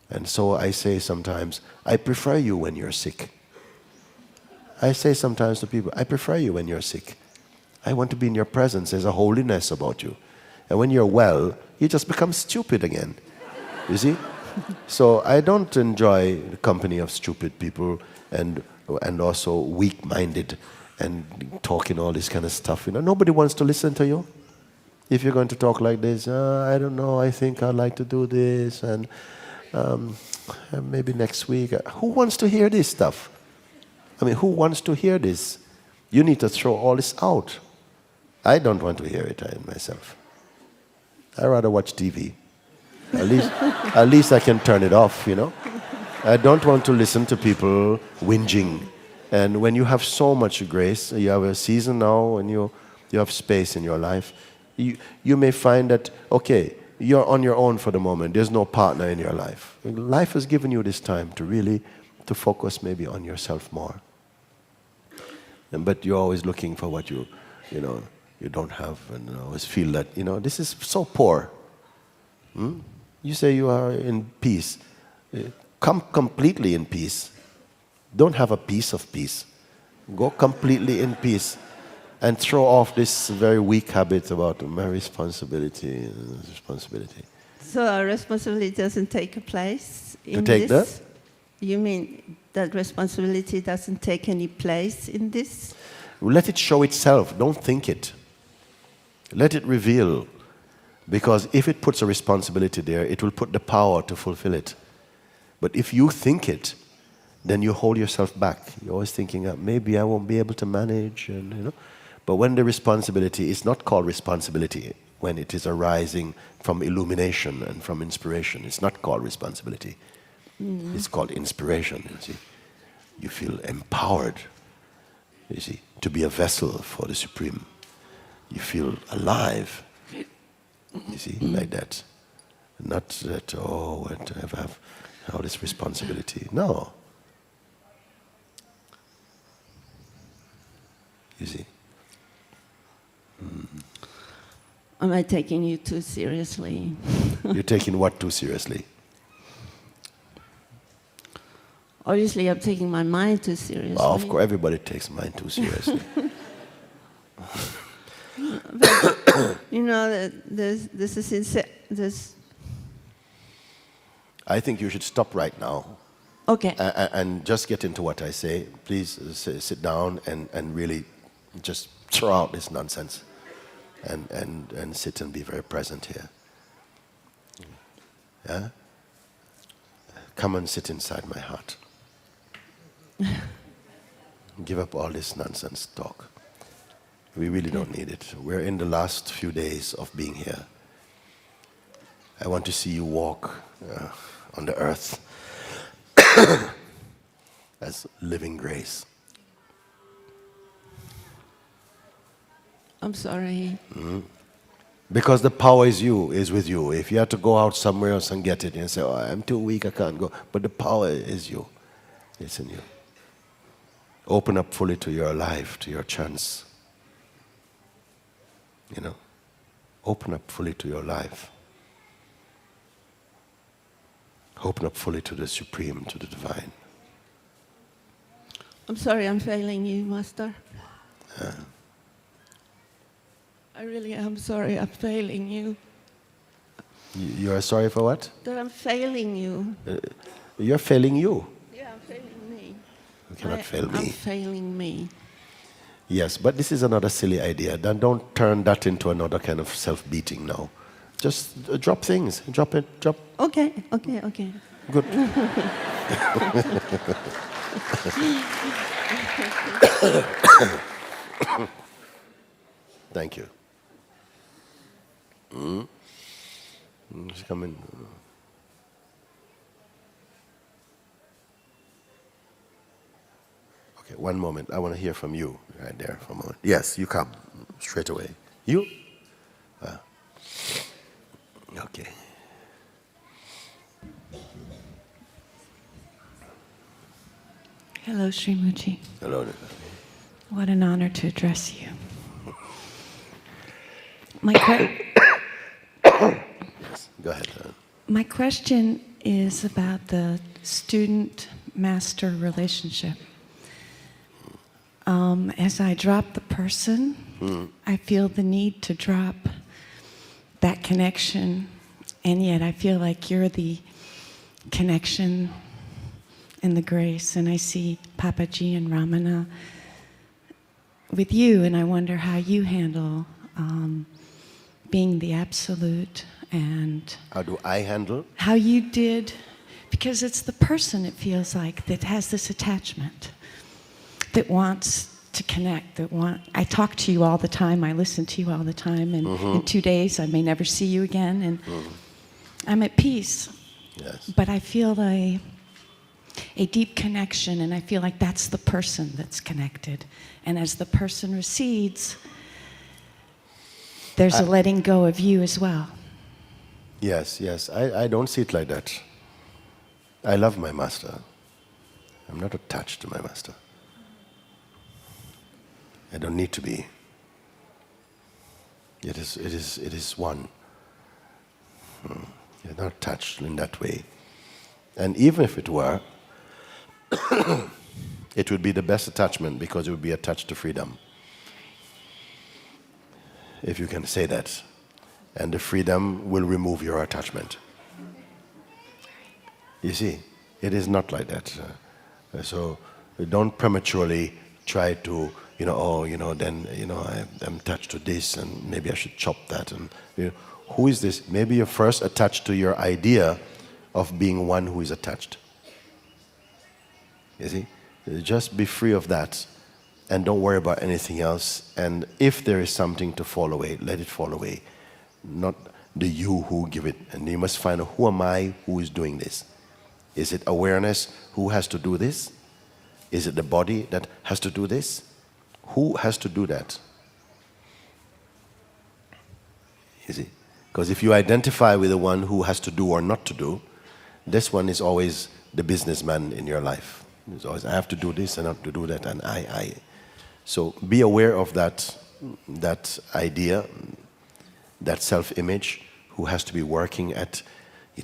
And so I say sometimes, I prefer you when you're sick. I say sometimes to people, I prefer you when you're sick. I want to be in your presence. There's a holiness about you. And when you're well, you just become stupid again. You see? So I don't enjoy the company of stupid people and also weak-minded and talking all this kind of stuff. Nobody wants to listen to you. If you're going to talk like this, I don't know, I think I'd like to do this, and maybe next week. Who wants to hear this stuff? I mean, who wants to hear this? You need to throw all this out. I don't want to hear it myself. I rather watch TV. At least I can turn it off, I don't want to listen to people whinging. And when you have so much grace, you have a season now, and you have space in your life, you may find that, okay, you're on your own for the moment. There's no partner in your life. Life has given you this time to really to focus maybe on yourself more. But you're always looking for what you don't have, and always feel that, this is so poor. You say you are in peace. Come completely in peace. Don't have a piece of peace. Go completely in peace. And throw off this very weak habit about my responsibility. So our responsibility doesn't take a place in take this? You mean that responsibility doesn't take any place in this? Let it show itself. Don't think it. Let it reveal. Because if it puts a responsibility there, it will put the power to fulfill it. But if you think it, then you hold yourself back. You're always thinking, maybe I won't be able to manage, and But when the responsibility is not called responsibility, when it is arising from illumination and from inspiration, it's not called responsibility. It's called inspiration, you see. You feel empowered, you see, to be a vessel for the Supreme. You feel alive, you see, like that. Not that, I have all this responsibility. No. You see. Am I taking you too seriously? You're taking what too seriously? Obviously, I'm taking my mind too seriously. Well, of course, everybody takes mine too seriously. This. I think you should stop right now. Okay. And just get into what I say. Please sit down and really just throw out this nonsense. And sit and be very present here. Yeah? Come and sit inside my heart. Give up all this nonsense talk. We really don't need it. We're in the last few days of being here. I want to see you walk on the earth as living grace. I'm sorry. Because the power is with you. If you have to go out somewhere else and get it, and say, I'm too weak, I can't go. But the power is you. It's in you. Open up fully to your life, to your chance. Open up fully to your life. Open up fully to the Supreme, to the Divine. I'm sorry I'm failing you, Master. I really am sorry I'm failing you. You are sorry for what? That I'm failing you. You're failing you. Yeah, I'm failing me. You cannot fail me. I'm failing me. Yes, but this is another silly idea. Then don't turn that into another kind of self-beating now. Just drop things. Drop it. Drop. Okay. Good. Thank you. Just come in. Okay, one moment. I want to hear from you right there for a moment. Yes, you come straight away. You? Okay. Hello, Srimuji. Hello. What an honor to address you. My Go ahead. my question is about the student-master relationship. As I drop the person, I feel the need to drop that connection, and yet I feel like you're the connection and the grace, and I see Papaji and Ramana with you, and I wonder how you handle being the absolute, and How do I handle? how you did, because it's the person, it feels like, that has this attachment, that wants to connect, I talk to you all the time, I listen to you all the time, and in 2 days I may never see you again, and I'm at peace. Yes. But I feel a deep connection, and I feel like that's the person that's connected. And as the person recedes, there's a letting go of you as well. Yes, yes. I don't see it like that. I love my master. I'm not attached to my master. I don't need to be. It is one. You're not attached in that way. And even if it were, it would be the best attachment because it would be attached to freedom. If you can say that. And the freedom will remove your attachment. You see, it is not like that. So don't prematurely try to, I'm attached to this and maybe I should chop that. And who is this? Maybe you're first attached to your idea of being one who is attached. You see? Just be free of that and don't worry about anything else. And if there is something to fall away, let it fall away. Not the you who give it. And you must find out, who am I who is doing this? Is it awareness who has to do this? Is it the body that has to do this? Who has to do that? You see? Because if you identify with the one who has to do or not to do, this one is always the businessman in your life. It's always, I have to do this and I have to do that, and I. So be aware of that idea, that self-image, who has to be working at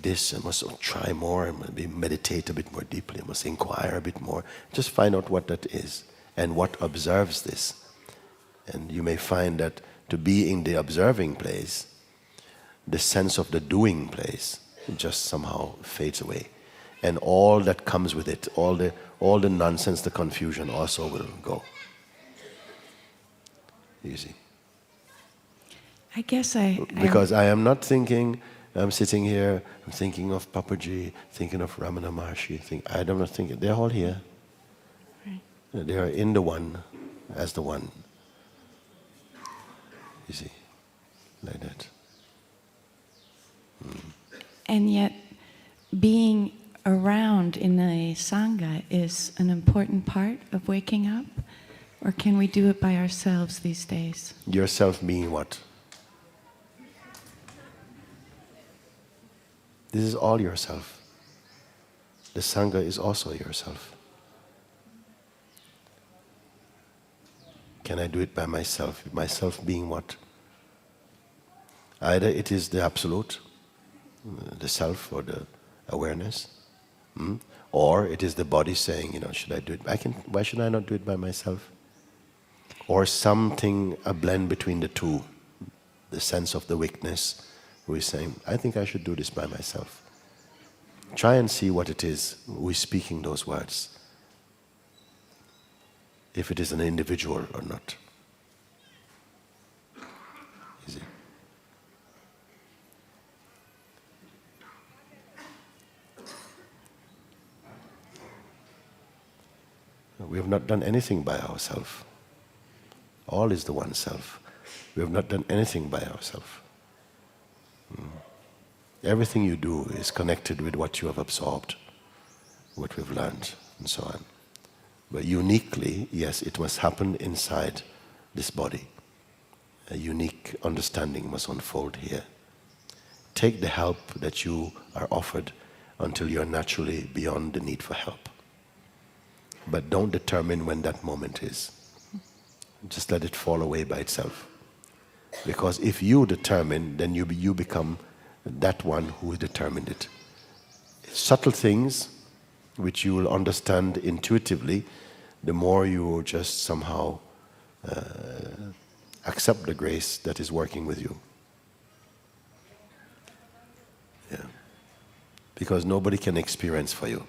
this, I must try more, and maybe meditate a bit more deeply, I must inquire a bit more. Just find out what that is and what observes this. And you may find that to be in the observing place, the sense of the doing place just somehow fades away. And all that comes with it, all the nonsense, the confusion also will go. You see? I guess Because I am not thinking, I'm sitting here, I'm thinking of Papaji, thinking of Ramana Maharshi, I'm not thinking, they're all here. Right. They are in the one, as the one. You see? Like that. And yet, being around in a sangha is an important part of waking up? Or can we do it by ourselves these days? Yourself meaning what? This is all yourself. The sangha is also yourself. Can I do it by myself? Myself being what? Either it is the absolute, the self or the awareness, or it is the body saying, should I do it? Why should I not do it by myself? Or something, a blend between the two, the sense of the weakness, who is saying, I think I should do this by myself. Try and see what it is who is speaking those words. If it is an individual or not. Is it? We have not done anything by ourselves. All is the one self. We have not done anything by ourselves. Everything you do is connected with what you have absorbed, what we've learned, and so on. But uniquely, yes, it must happen inside this body. A unique understanding must unfold here. Take the help that you are offered until you're naturally beyond the need for help. But don't determine when that moment is. Just let it fall away by itself. Because if you determine, then you become that one who determined it. Subtle things which you will understand intuitively, the more you just somehow accept the grace that is working with you. Yeah. Because nobody can experience for you.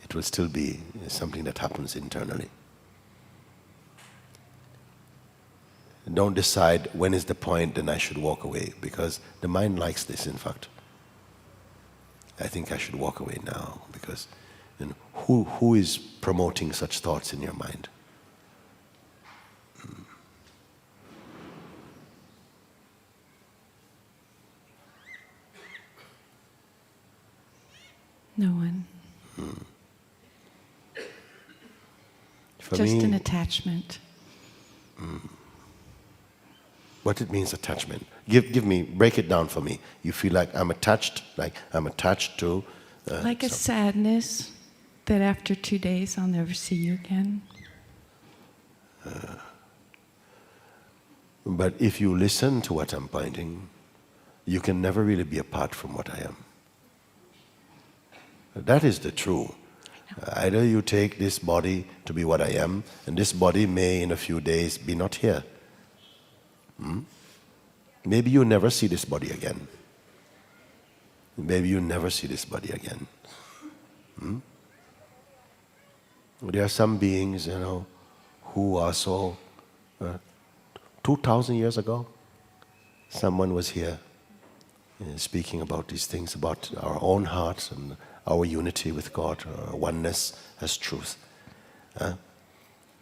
It will still be something that happens internally. Don't decide when is the point, then I should walk away, because the mind likes this, in fact. I think I should walk away now, because who is promoting such thoughts in your mind? No one. For Just me, an attachment. what it means, attachment. Break it down for me. You feel like I'm attached to... Like a sadness that after 2 days I'll never see you again. But if you listen to what I'm pointing, you can never really be apart from what I am. That is the true. Either you take this body to be what I am, and this body may in a few days be not here. Maybe you never see this body again. Maybe you never see this body again. There are some beings, who are so... 2,000 years ago, someone was here speaking about these things, about our own hearts and our unity with God, our oneness as truth.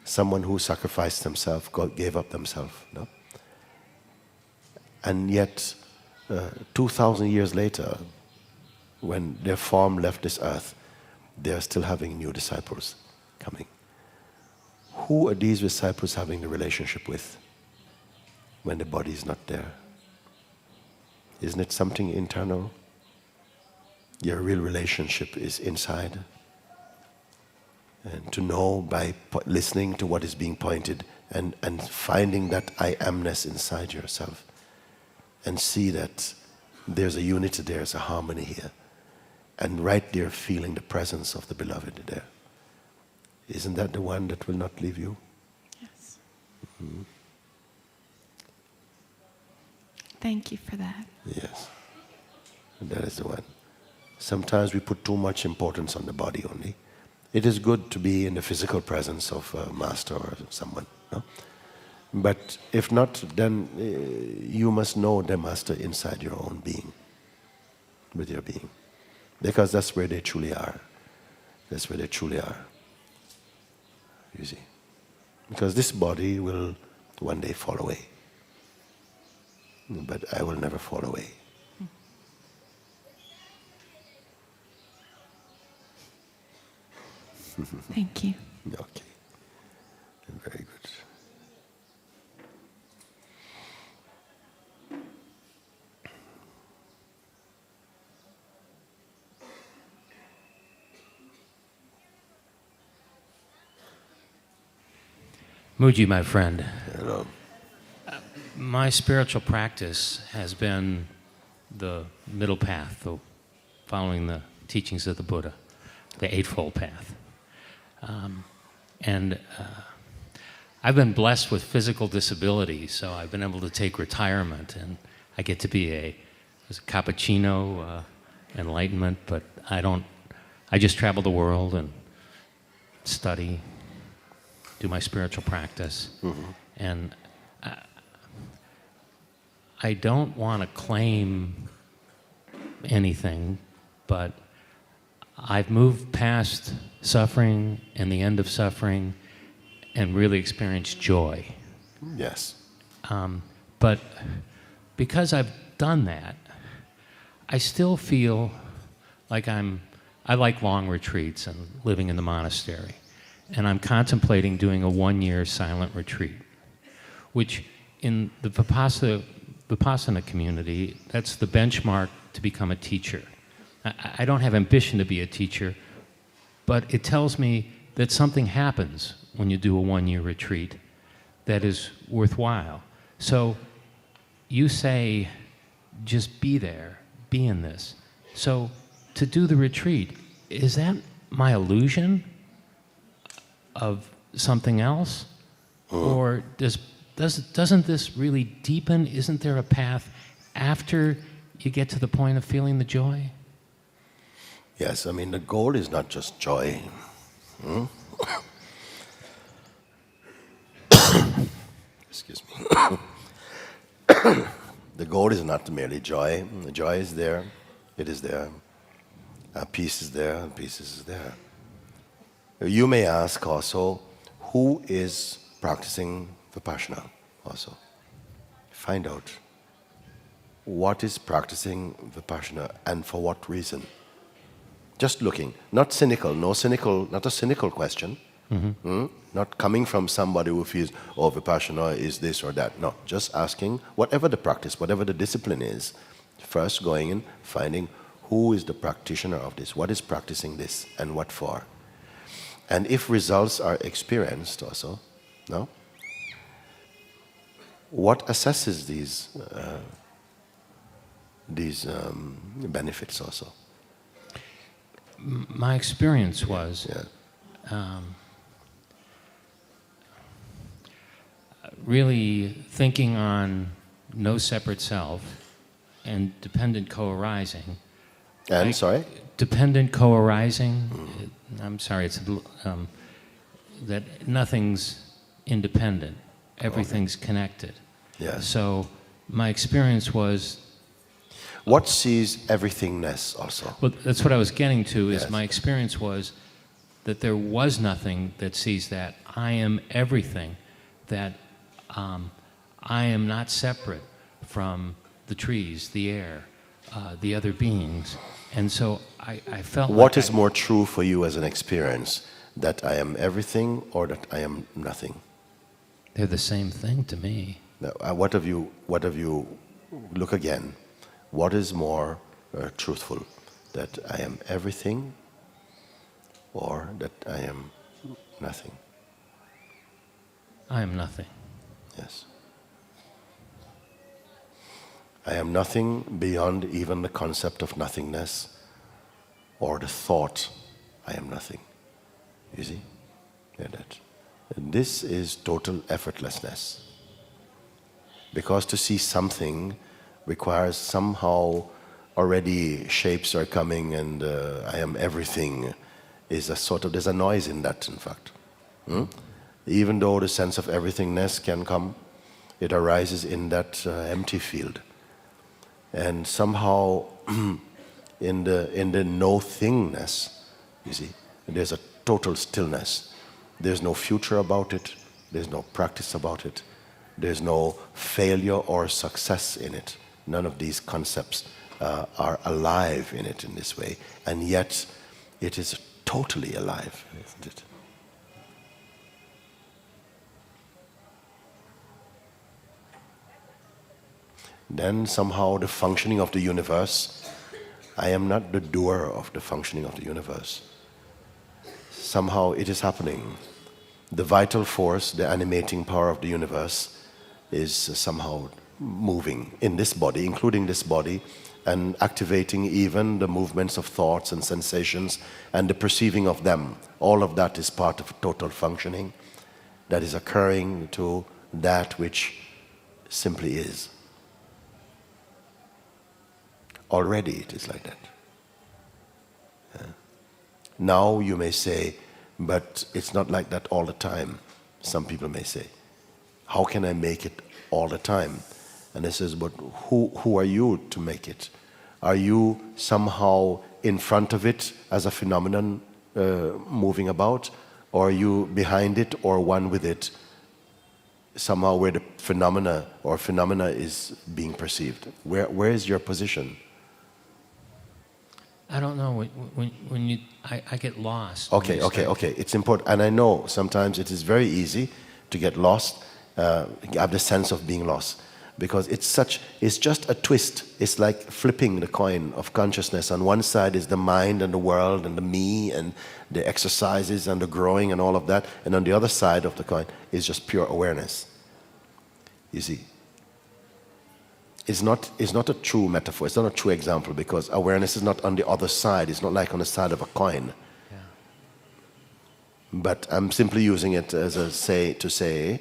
Someone who sacrificed themselves, God gave up themselves. No? And yet, 2,000 years later, when their form left this earth, they are still having new disciples coming. Who are these disciples having the relationship with when the body is not there? Isn't it something internal? Your real relationship is inside. And to know by listening to what is being pointed and finding that I amness inside yourself, and see that there's a unity, there's a harmony here, and right there feeling the presence of the beloved there. Isn't that the one that will not leave you? Yes. Thank you for that. Yes. And that is the one. Sometimes we put too much importance on the body only. It is good to be in the physical presence of a master or someone. No? But if not, then you must know the master inside your own being, with your being. Because that's where they truly are. That's where they truly are. You see. Because this body will one day fall away. But I will never fall away. Thank you. Okay. Very good. Muji, my friend, Hello. my spiritual practice has been the middle path, following the teachings of the Buddha, the Eightfold Path. I've been blessed with physical disability, so I've been able to take retirement, and I get to be a cappuccino enlightenment, but I just travel the world and study, do my spiritual practice. And I don't want to claim anything, but I've moved past suffering and the end of suffering and really experienced joy. Yes. But because I've done that, I still feel like I like long retreats and living in the monastery. and I'm contemplating doing a 1-year silent retreat, which in the Vipassana community, that's the benchmark to become a teacher. I don't have ambition to be a teacher, but it tells me that something happens when you do a 1-year retreat that is worthwhile. So you say, just be there, be in this. So to do the retreat, is that my illusion of something else? Or doesn't this really deepen? Isn't there a path after you get to the point of feeling the joy? Yes, I mean, the goal is not just joy. Excuse me. The goal is not merely joy. The joy is there. It is there. Peace is there, and peace is there. You may ask also, who is practicing Vipassana also? Find out what is practicing Vipassana and for what reason. Just looking, not cynical, not a cynical question. Not coming from somebody who feels, oh, Vipassana is this or that. No, just asking, whatever the practice, whatever the discipline is, first going in, finding who is the practitioner of this, what is practicing this, and what for. And if results are experienced also, no? What assesses these benefits also? My experience was really thinking on no separate self and dependent co-arising. And, sorry? Dependent co-arising, I'm sorry, it's that nothing's independent, everything's connected. Yes. So my experience was... What sees everythingness also? Well, that's what I was getting to, is Yes. my experience was that there was nothing that sees that. I am everything, that I am not separate from the trees, the air, the other beings. And so I felt What is more true for you as an experience? That I am everything or that I am nothing? They're the same thing to me. Now, what have you, look again, what is more truthful? That I am everything or that I am nothing? I am nothing. Yes. I am nothing beyond even the concept of nothingness or the thought, I am nothing. You see? Yeah, that. And this is total effortlessness. Because to see something requires somehow already shapes are coming and I am everything is a sort of, there's a noise in that, in fact. Even though the sense of everythingness can come, it arises in that empty field. And somehow in the no-thingness, you see, there's a total stillness. There's no future about it. There's no practice about it. There's no failure or success in it. None of these concepts are alive in it in this way. And yet, it is totally alive, isn't it? Then somehow the functioning of the universe, I am not the doer of the functioning of the universe. Somehow it is happening. The vital force, the animating power of the universe is somehow moving in this body, including this body, and activating even the movements of thoughts and sensations and the perceiving of them. All of that is part of total functioning that is occurring to that which simply is. Already it is like that. Now you may say, but it's not like that all the time. Some people may say, how can I make it all the time? And it says, but who are you to make it? Are you somehow in front of it as a phenomenon moving about? Or are you behind it or one with it? Somehow where the phenomena is being perceived. Where is your position? I don't know. When you, I get lost. when Okay, you okay, start- okay. It's important, and I know sometimes it is very easy to get lost, have the sense of being lost, because it's just a twist. It's like flipping the coin of consciousness. On one side is the mind and the world and the me and the exercises and the growing and all of that, and on the other side of the coin is just pure awareness. You see, it's not a true metaphor. It's not a true example, because awareness is not on the other side. It's not like on the side of a coin. Yeah. But I'm simply using it as to say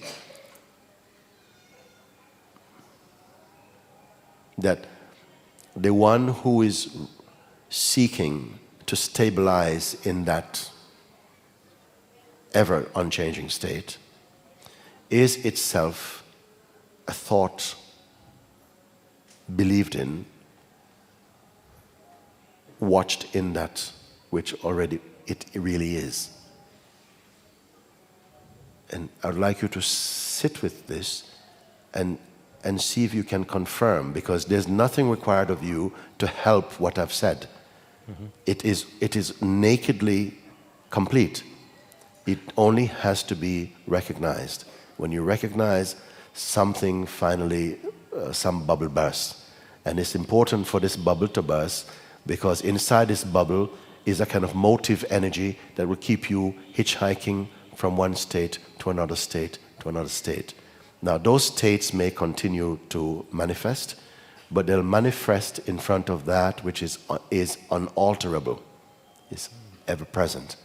that the one who is seeking to stabilize in that ever unchanging state is itself a thought believed in, watched in that which already it really is. And I'd like you to sit with this and see if you can confirm, because there's nothing required of you to help what I've said. It is nakedly complete. It only has to be recognized. When you recognize something, finally some bubble bursts. And it's important for this bubble to burst, because inside this bubble is a kind of motive energy that will keep you hitchhiking from one state to another state to another state. Now, those states may continue to manifest, but they'll manifest in front of that which is unalterable, is ever present.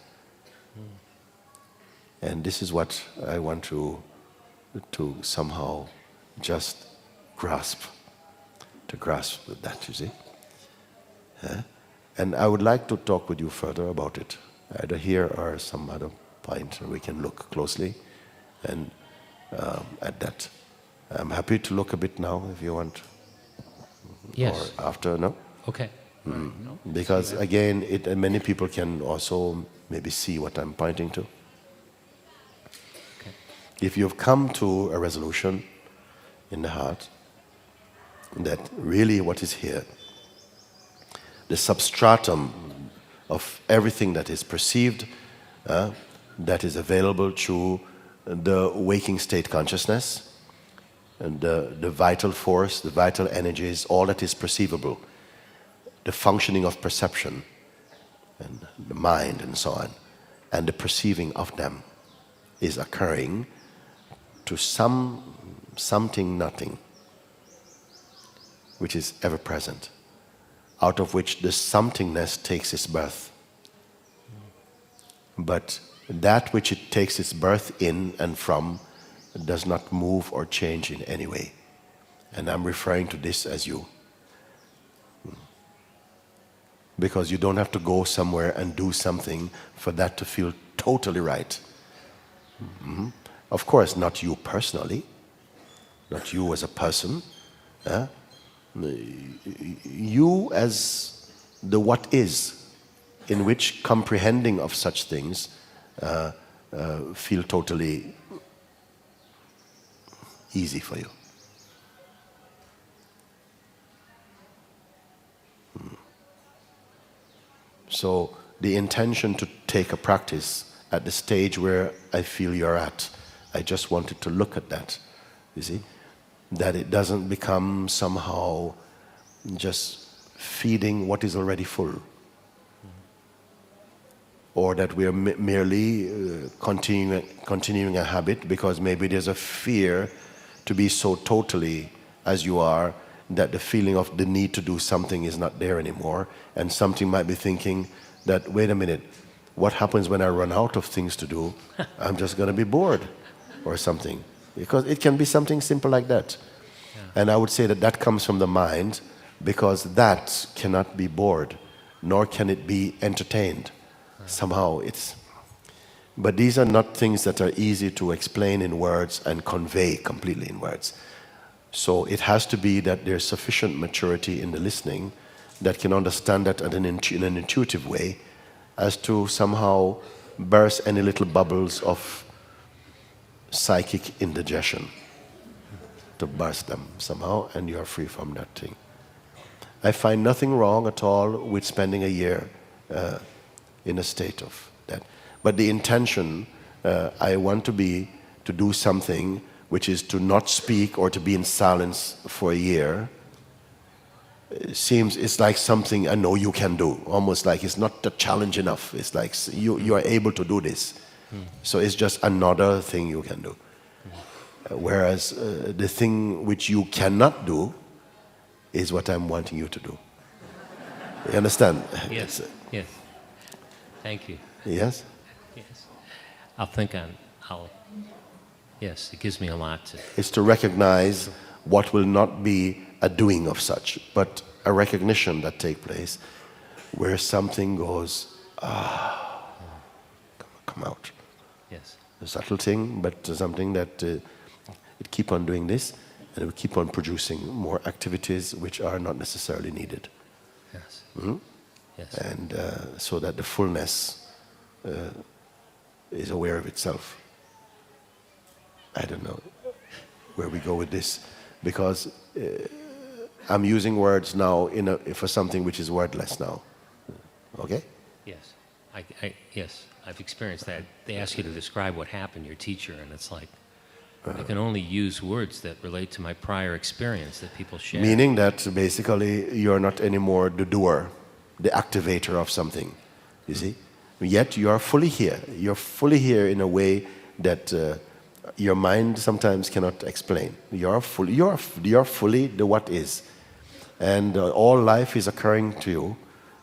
And this is what I want to somehow just grasp with that, you see. And I would like to talk with you further about it, either here or some other point, and we can look closely and at that. I'm happy to look a bit now if you want. Yes. Or after, no? Okay. No? Because again, many people can also maybe see what I'm pointing to. Okay. If you've come to a resolution in the heart that really what is here, the substratum of everything that is perceived, that is available through the waking state consciousness, and the vital force, the vital energies, all that is perceivable, the functioning of perception, and the mind and so on, and the perceiving of them is occurring to something nothing, which is ever present, out of which the somethingness takes its birth. But that which it takes its birth in and from does not move or change in any way. And I'm referring to this as you. Because you don't have to go somewhere and do something for that to feel totally right. Of course, not you personally, not you as a person. You as the what is, in which comprehending of such things feel totally easy for you. So the intention to take a practice at the stage where I feel you're at, I just wanted to look at that, you see, that it doesn't become somehow just feeding what is already full, or that we are merely continuing a habit because maybe there's a fear to be so totally as you are that the feeling of the need to do something is not there anymore, and something might be thinking that, wait a minute, what happens when I run out of things to do? I'm just going to be bored or something, because it can be something simple like that. And I would say that that comes from the mind, because that cannot be bored, nor can it be entertained. Somehow it's, but these are not things that are easy to explain in words and convey completely in words. So it has to be that there's sufficient maturity in the listening that can understand that in an intuitive way, as to somehow burst any little bubbles of psychic indigestion, to burst them somehow, and you're free from that thing. I find nothing wrong at all with spending a year in a state of that. But the intention, I want to do something which is to not speak or to be in silence for a year. It's like something I know you can do. Almost like it's not a challenge enough. It's like you are able to do this. So it's just another thing you can do. Whereas the thing which you cannot do is what I'm wanting you to do. You understand? Yes. Yes. Thank you. Yes? Yes. Yes, it gives me a lot to. It's to recognize what will not be a doing of such, but a recognition that takes place where something goes, come out. Yes. A subtle thing, but something that it keep on doing this, and it will keep on producing more activities which are not necessarily needed. Yes. Mm-hmm. Yes. And so that the fullness is aware of itself. I don't know where we go with this, because I'm using words now for something which is wordless now. Okay? Yes. Yes, I've experienced that. They ask you to describe what happened, your teacher, and it's like, I can only use words that relate to my prior experience that people share. Meaning that basically you're not anymore the doer, the activator of something, you see? Yet you are fully here. You're fully here in a way that your mind sometimes cannot explain. You're fully the what is. And all life is occurring to you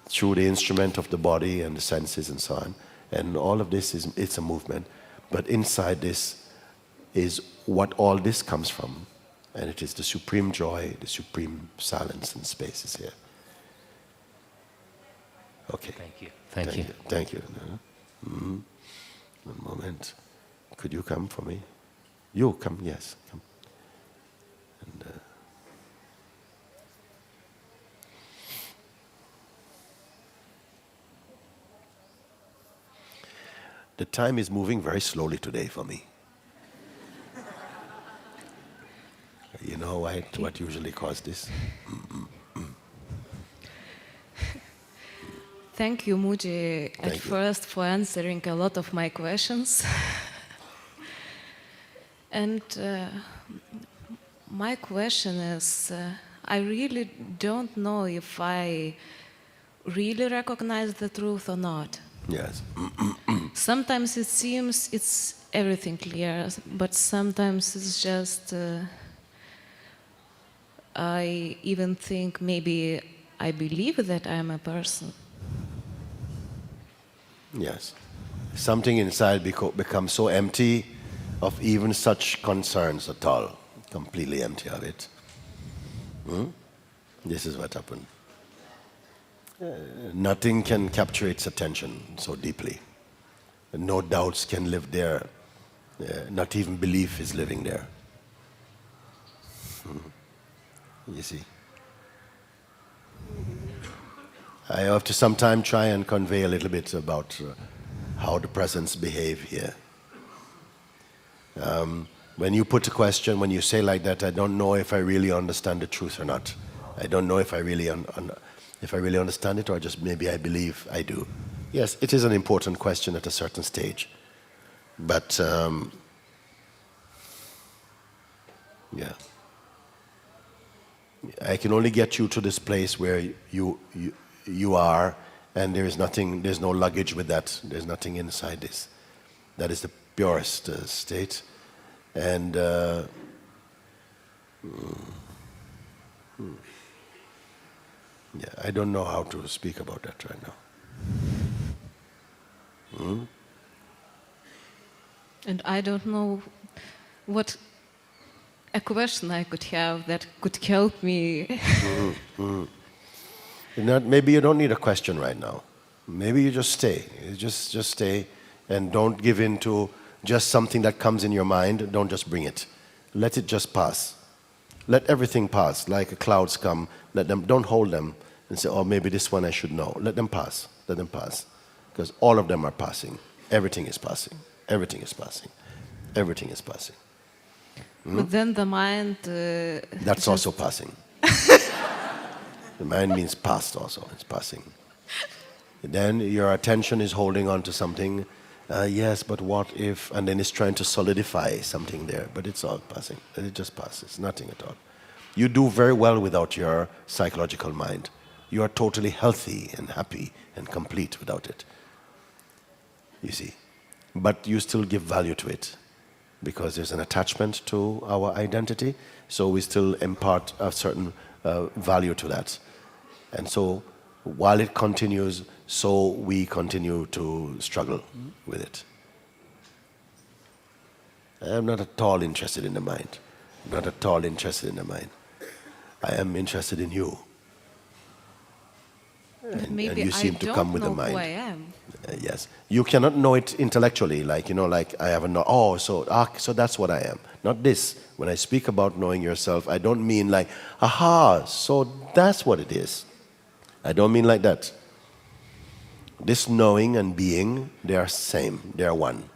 through the instrument of the body and the senses and so on. And all of this it's a movement. But inside this is what all this comes from. And it is the supreme joy, the supreme silence and space is here. Okay. Thank you. Thank you. Thank you. Mm-hmm. One moment. Could you come for me? You come, yes. Come. And, the time is moving very slowly today for me. You know what usually causes this? Thank you, Muji, Thank you. first for answering a lot of my questions. And my question is, I really don't know if I really recognize the truth or not. Yes. Sometimes it seems it's everything clear, but sometimes it's just, I even think maybe I believe that I'm a person. Yes. Something inside becomes so empty of even such concerns at all. Completely empty of it. This is what happened. Nothing can capture its attention so deeply. No doubts can live there. Not even belief is living there. You see? I have to sometime try and convey a little bit about how the presence behave here. When you put a question, when you say like that, I don't know if I really understand the truth or not. I don't know if I really understand it, or just maybe I believe I do. Yes, it is an important question at a certain stage. But, yeah. I can only get you to this place where you are, and there's no luggage with that. There's nothing inside this. That is the purest state. And yeah, I don't know how to speak about that right now. And I don't know what a question I could have that could help me. Maybe you don't need a question right now. Maybe you just stay. Just stay, and don't give in to just something that comes in your mind. Don't just bring it. Let it just pass. Let everything pass, like clouds come. Let them. Don't hold them and say, "Oh, maybe this one I should know." Let them pass. Let them pass, because all of them are passing. Everything is passing. Everything is passing. Everything is passing. But then the mind... That's also passing. The mind means past also, it's passing. Then your attention is holding on to something. Yes, but what if? And then it's trying to solidify something there, but it's all passing. And it just passes, nothing at all. You do very well without your psychological mind. You are totally healthy and happy and complete without it. You see. But you still give value to it because there's an attachment to our identity, so we still impart a certain value to that. And so while it continues, so we continue to struggle with it. I'm not at all interested in the mind. Not at all interested in the mind. I am interested in you. Maybe and you seem I to don't come with know the mind. who I am. Yes. You cannot know it intellectually, like I have a know. So that's what I am. Not this. When I speak about knowing yourself, I don't mean like, aha, so that's what it is. I don't mean like that. This knowing and being, they are same. They are one.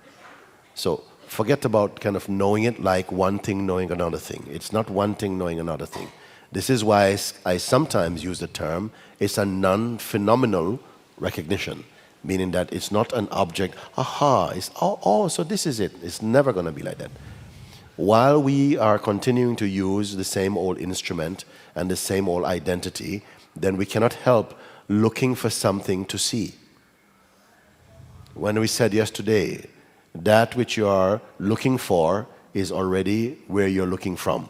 So forget about kind of knowing it like one thing knowing another thing. It's not one thing knowing another thing. This is why I sometimes use the term, it's a non-phenomenal recognition, meaning that it's not an object, aha, it's, so this is it. It's never going to be like that. While we are continuing to use the same old instrument and the same old identity, then we cannot help looking for something to see. When we said yesterday, that which you are looking for is already where you're looking from.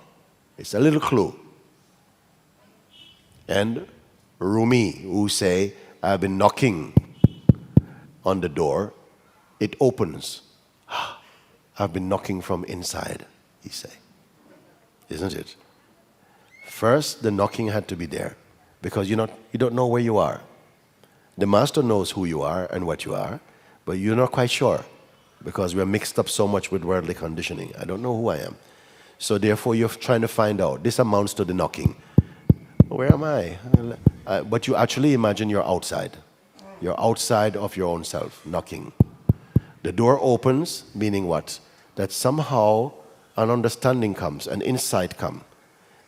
It's a little clue. And Rumi, who say, I've been knocking on the door, it opens. I've been knocking from inside, he say. Isn't it? First, the knocking had to be there, because you don't know where you are. The master knows who you are and what you are, but you're not quite sure, because we're mixed up so much with worldly conditioning. I don't know who I am. So therefore, you're trying to find out. This amounts to the knocking. Where am I? But you actually imagine you're outside. You're outside of your own self, knocking. The door opens, meaning what? That somehow an understanding comes, an insight comes.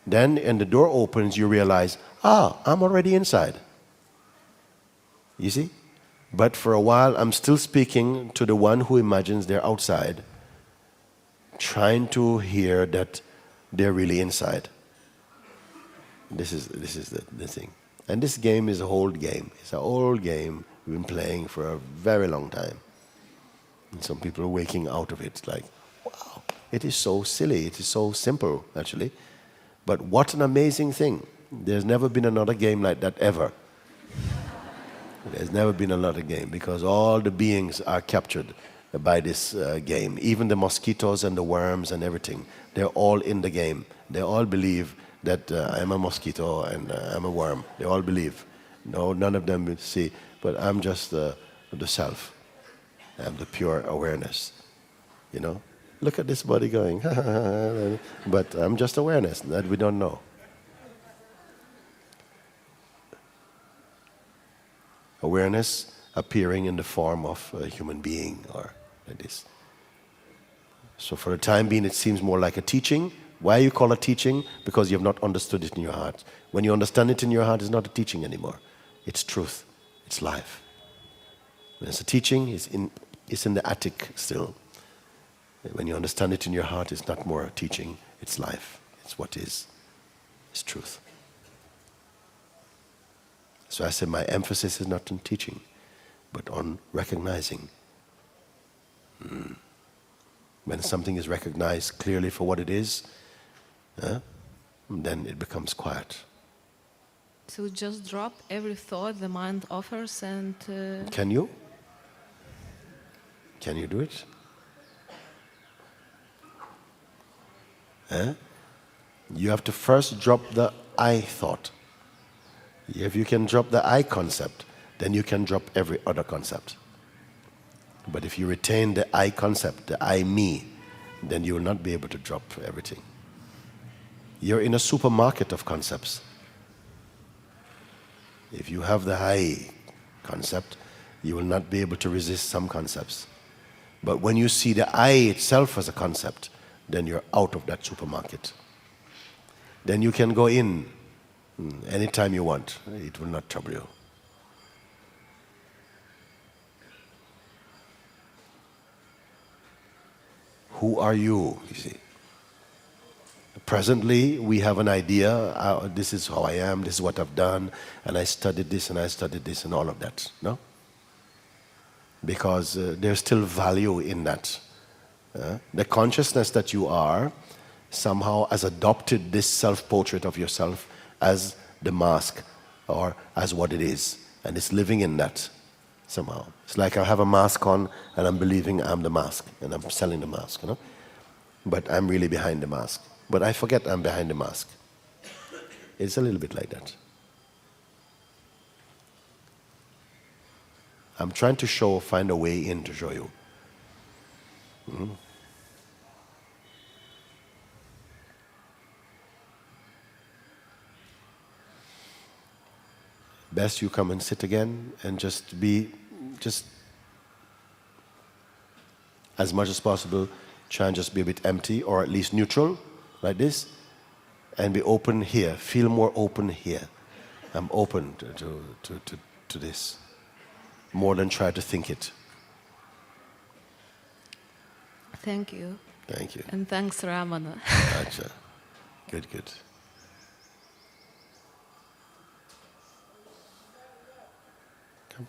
Then, when the door opens, you realize, I'm already inside. You see? But for a while, I'm still speaking to the one who imagines they're outside, trying to hear that they're really inside. This is the thing. And this game is an old game. It's an old game we've been playing for a very long time. And some people are waking out of it like, wow, it is so silly. It is so simple, actually. But what an amazing thing. There's never been another game like that ever. There's never been another game, because all the beings are captured by this game. Even the mosquitoes and the worms and everything, they're all in the game. They all believe that I'm a mosquito and I'm a worm. They all believe. No, none of them will see, but I'm just the self. I'm the pure awareness. Look at this body going, but I'm just awareness that we don't know. Awareness appearing in the form of a human being or like this. So for the time being, it seems more like a teaching. Why you call it teaching? Because you have not understood it in your heart. When you understand it in your heart, it's not a teaching anymore. It's truth. It's life. When it's a teaching, it's in the attic still. When you understand it in your heart, it's not more a teaching. It's life. It's what is. It's truth. So I say my emphasis is not on teaching, but on recognizing. When something is recognized clearly for what it is, then it becomes quiet. So just drop every thought the mind offers and... Can you? Can you do it? You have to first drop the I thought. If you can drop the I concept, then you can drop every other concept. But if you retain the I concept, the I me, then you will not be able to drop everything. You're in a supermarket of concepts. If you have the I concept, you will not be able to resist some concepts. But when you see the I itself as a concept, then you're out of that supermarket. Then you can go in Anytime you want, it will not trouble you. Who are you, you see? Presently, we have an idea, this is how I am, this is what I've done, and I studied this and I studied this and all of that, no? Because there's still value in that. The consciousness that you are somehow has adopted this self-portrait of yourself as the mask or as what it is, and it's living in that somehow. It's like I have a mask on and I'm believing I'm the mask and I'm selling the mask, you know? But I'm really behind the mask. But I forget I'm behind the mask. It's a little bit like that. I'm trying to find a way in to show you. Best you come and sit again and just as much as possible, try and just be a bit empty or at least neutral, like this, and be open here. Feel more open here. I'm open to this, more than try to think it. Thank you. Thank you. And thanks, Ramana. Gotcha. Good, good. Come.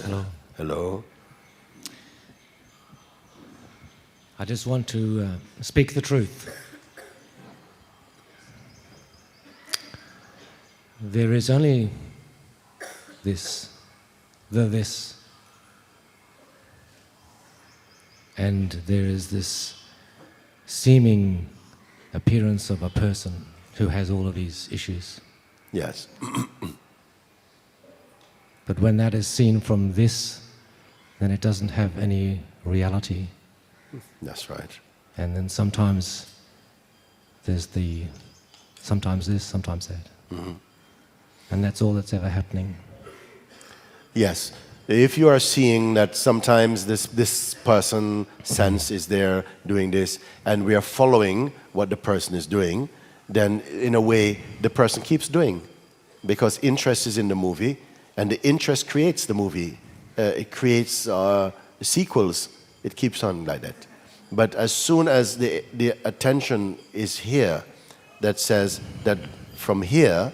Hello. Hello. I just want to speak the truth. There is only this, and there is this seeming appearance of a person who has all of these issues. Yes. But when that is seen from this, then it doesn't have any reality. That's right. And then sometimes there's sometimes this, sometimes that. Mm-hmm. And that's all that's ever happening. Yes. If you are seeing that sometimes this person sense is there doing this, and we are following what the person is doing, then in a way the person keeps doing, because interest is in the movie, and the interest creates the movie. It creates sequels. It keeps on like that. But as soon as the attention is here, that says that from here,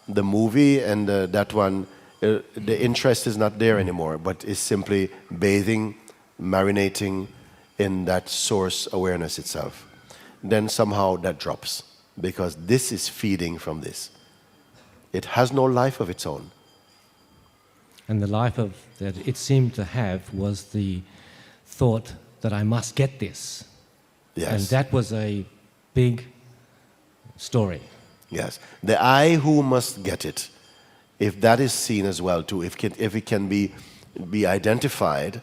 the movie and that one, the interest is not there anymore, but is simply bathing, marinating in that source awareness itself. Then somehow that drops, because this is feeding from this. It has no life of its own. And the life that it seemed to have was the thought that I must get this. Yes. And that was a big story. Yes. The I who must get it, if that is seen as well too, if it can be identified,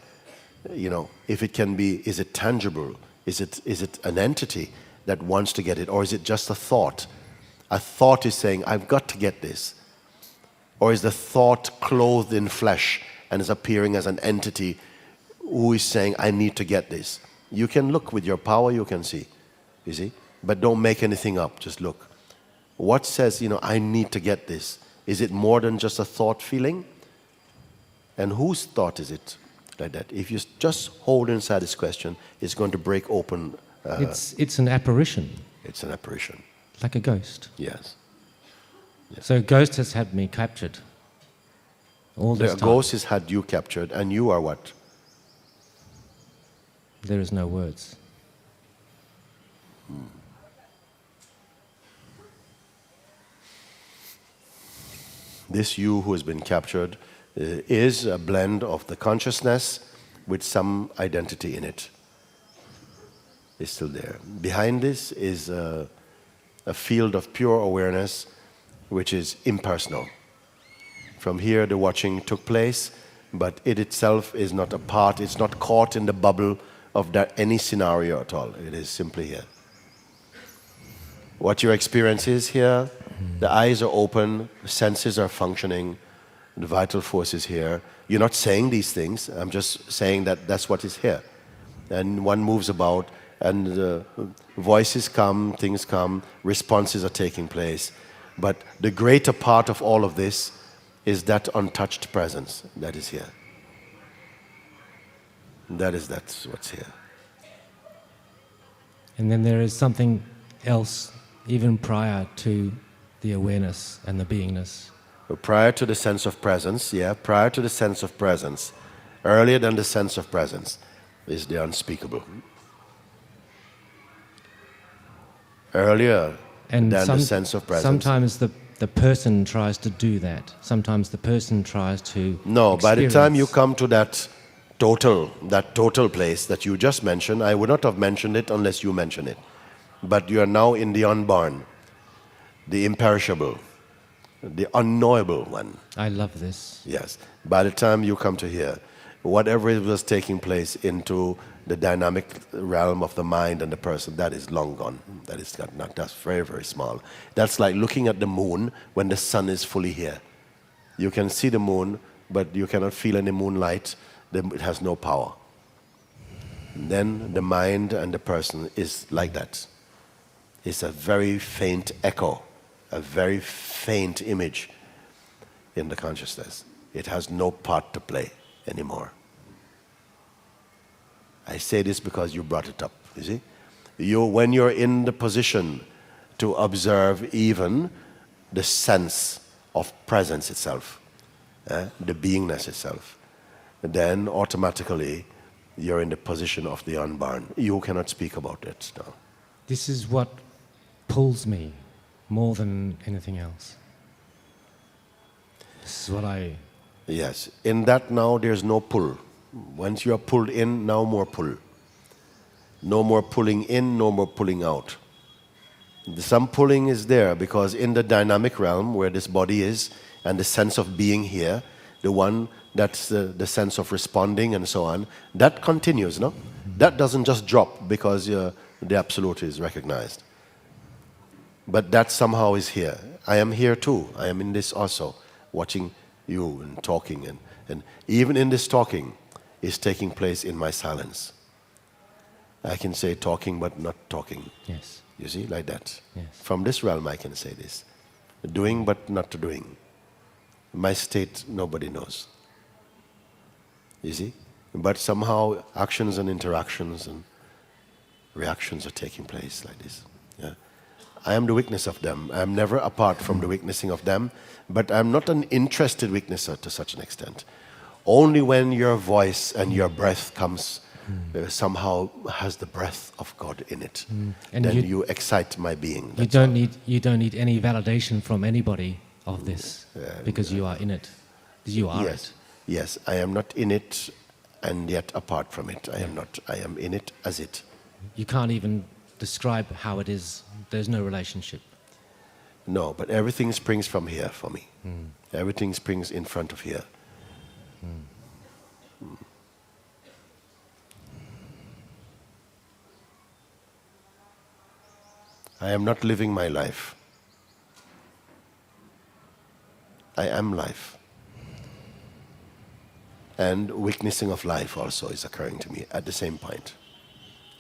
you know, if it can be, is it tangible? Is it an entity that wants to get it? Or is it just a thought? A thought is saying, I've got to get this. Or is the thought clothed in flesh and is appearing as an entity who is saying, I need to get this? You can look with your power, you can see. You see? But don't make anything up, just look. What says, you know, I need to get this? Is it more than just a thought feeling? And whose thought is it like that? If you just hold inside this question, it's going to break open. It's an apparition. It's an apparition. Like a ghost. Yes. Yes. So a ghost has had me captured all this The time. ghost has had you captured, and you are what? There is no words. This you who has been captured is a blend of the consciousness with some identity in it. It's still there. Behind this is a field of pure awareness which is impersonal. From here the watching took place, but it itself is not a part, it's not caught in the bubble of any scenario at all. It is simply here. What your experience is here The eyes are open, the senses are functioning, the vital force is here. You're not saying these things, I'm just saying that that's what is here. And one moves about, and voices come, things come, responses are taking place. But the greater part of all of this is that untouched presence that is here. That's what's here. And then there is something else even prior to the awareness and the beingness. Prior to the sense of presence, prior to the sense of presence, earlier than the sense of presence is the unspeakable. Earlier than the sense of presence. Sometimes the person tries to do that. Sometimes the person tries to by the experience. time you come to that total place that you just mentioned, I would not have mentioned it unless you mention it. But you are now in the unborn, the imperishable, the unknowable one. I love this. Yes. By the time you come to here, whatever it was taking place into the dynamic realm of the mind and the person, that is long gone. That's very, very small. That's like looking at the moon when the sun is fully here. You can see the moon, but you cannot feel any moonlight. It has no power. And then the mind and the person is like that. It's a very faint echo, a very faint image in the consciousness. It has no part to play anymore. I say this because you brought it up, you see? When you're in the position to observe even the sense of presence itself, the beingness itself, then automatically you're in the position of the unborn. You cannot speak about it now. This is what pulls me more than anything else. This is what I... Yes. In that now there's no pull. Once you are pulled in, no more pull. No more pulling in, no more pulling out. Some pulling is there because in the dynamic realm where this body is and the sense of being here, the one that's the sense of responding and so on, that continues, no? That doesn't just drop because the absolute is recognized. But that somehow is here. I am here too. I am in this also, watching you and talking. And even in this talking is taking place in my silence. I can say talking but not talking. Yes. You see, like that. Yes. From this realm I can say this. Doing but not doing. My state nobody knows. You see? But somehow actions and interactions and reactions are taking place like this. Yeah. I am the witness of them. I am never apart from the witnessing of them, but I'm not an interested witnesser to such an extent. Only when your voice and your breath comes, somehow has the breath of God in it, And then you excite my being. You don't need any validation from anybody of this because you are in it. You are Yes. it. Yes, I am not in it and yet apart from it. I am not. I am in it as it. You can't even describe how it is. There's no relationship. No, but everything springs from here for me. Everything springs in front of here. I am not living my life. I am life. And witnessing of life also is occurring to me at the same point.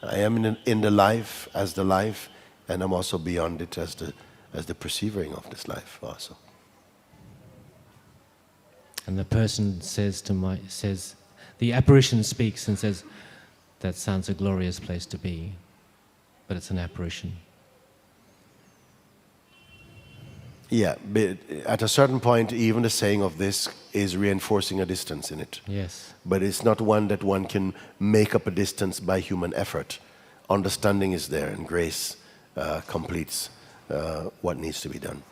I am in the life as the life, and I'm also beyond it as the perceiving of this life also. And the person says the apparition speaks and says, that sounds a glorious place to be, but it's an apparition. Yeah, but at a certain point, even the saying of this is reinforcing a distance in it. Yes. But it's not one that one can make up a distance by human effort. Understanding is there, and grace completes what needs to be done.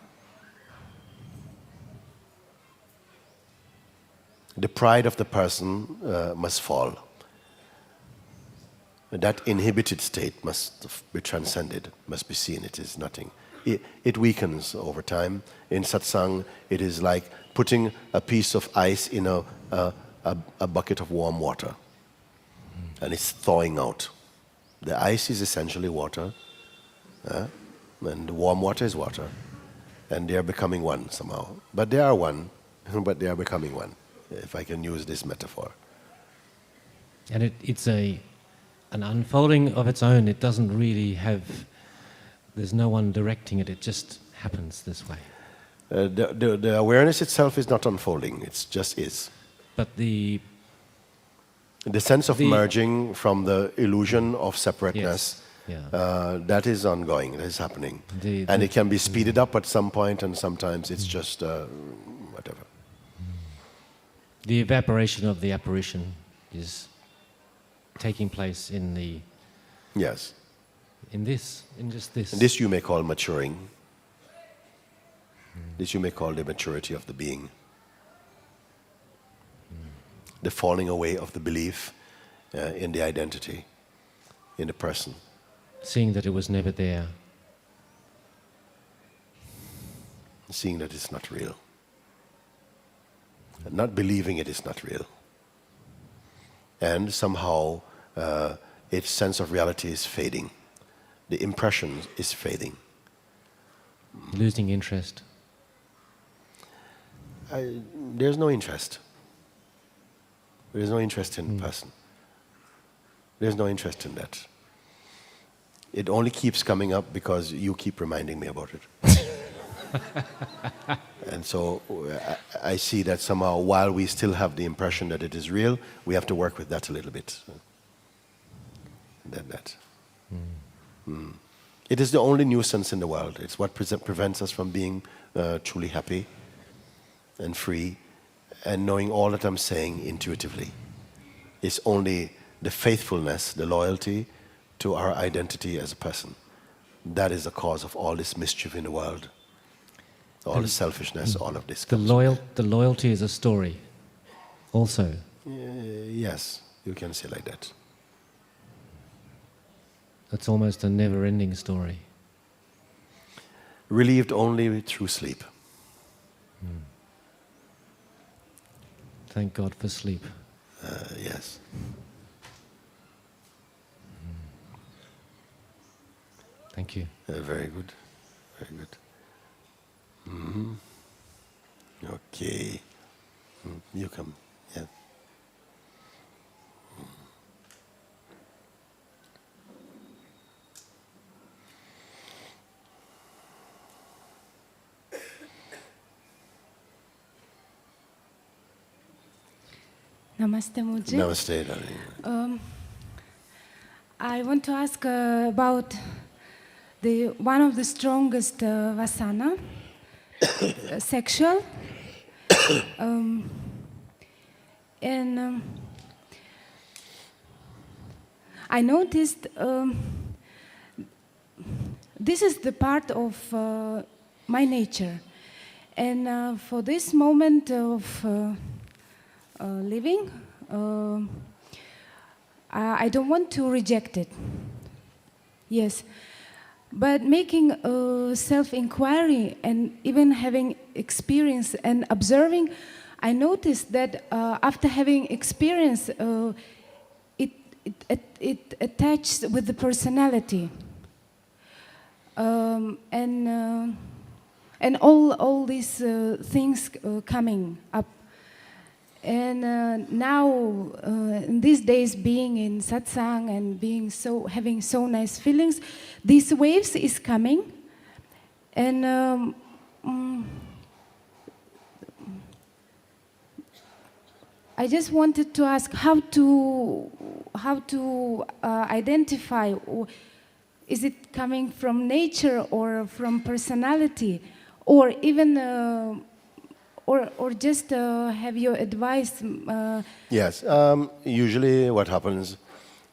The pride of the person must fall. That inhibited state must be transcended, must be seen. It is nothing. It weakens over time. In satsang, it is like putting a piece of ice in a bucket of warm water, and it's thawing out. The ice is essentially water, and the warm water is water. and they are becoming one somehow. But they are one, but they are becoming one, if I can use this metaphor. And it's an unfolding of its own. It doesn't really have, there's no one directing it, it just happens this way. The awareness itself is not unfolding, it just is. But the sense of merging from the illusion of separateness, yes, yeah. That is ongoing, that is happening. And it can be speeded up at some point, and sometimes it's just whatever. The evaporation of the apparition is taking place in the... Yes. In just this. And this you may call maturing. This you may call the maturity of the being. The falling away of the belief in the identity, in the person. Seeing that it was never there. Seeing that it's not real. And not believing it is not real. And somehow its sense of reality is fading. The impression is fading. Losing interest. There's no interest. There's no interest in the person. There's no interest in that. It only keeps coming up because you keep reminding me about it. And so I see that somehow while we still have the impression that it is real, we have to work with that a little bit. It is the only nuisance in the world. It's what prevents us from being truly happy and free and knowing all that I'm saying intuitively. It's only the faithfulness, the loyalty to our identity as a person. That is the cause of all this mischief in the world. All the selfishness, all of this. The loyalty is a story also. Yes, you can say like that. It's almost a never-ending story. Relieved only through sleep. Thank God for sleep. Yes. Thank you. Very good. Very good. Okay. You come. Yeah. Namaste, Muji. Namaste, darling. I want to ask about one of the strongest vasana, sexual. And I noticed this is the part of my nature. And for this moment of living, I don't want to reject it. Yes. But making self-inquiry and even having experience and observing, I noticed that after having experience, it attached with the personality. And all these things coming up. And now, in these days, being in satsang and having so nice feelings, these waves is coming, and I just wanted to ask how to identify. Is it coming from nature or from personality, or even? Or just have your advice? Yes. Usually what happens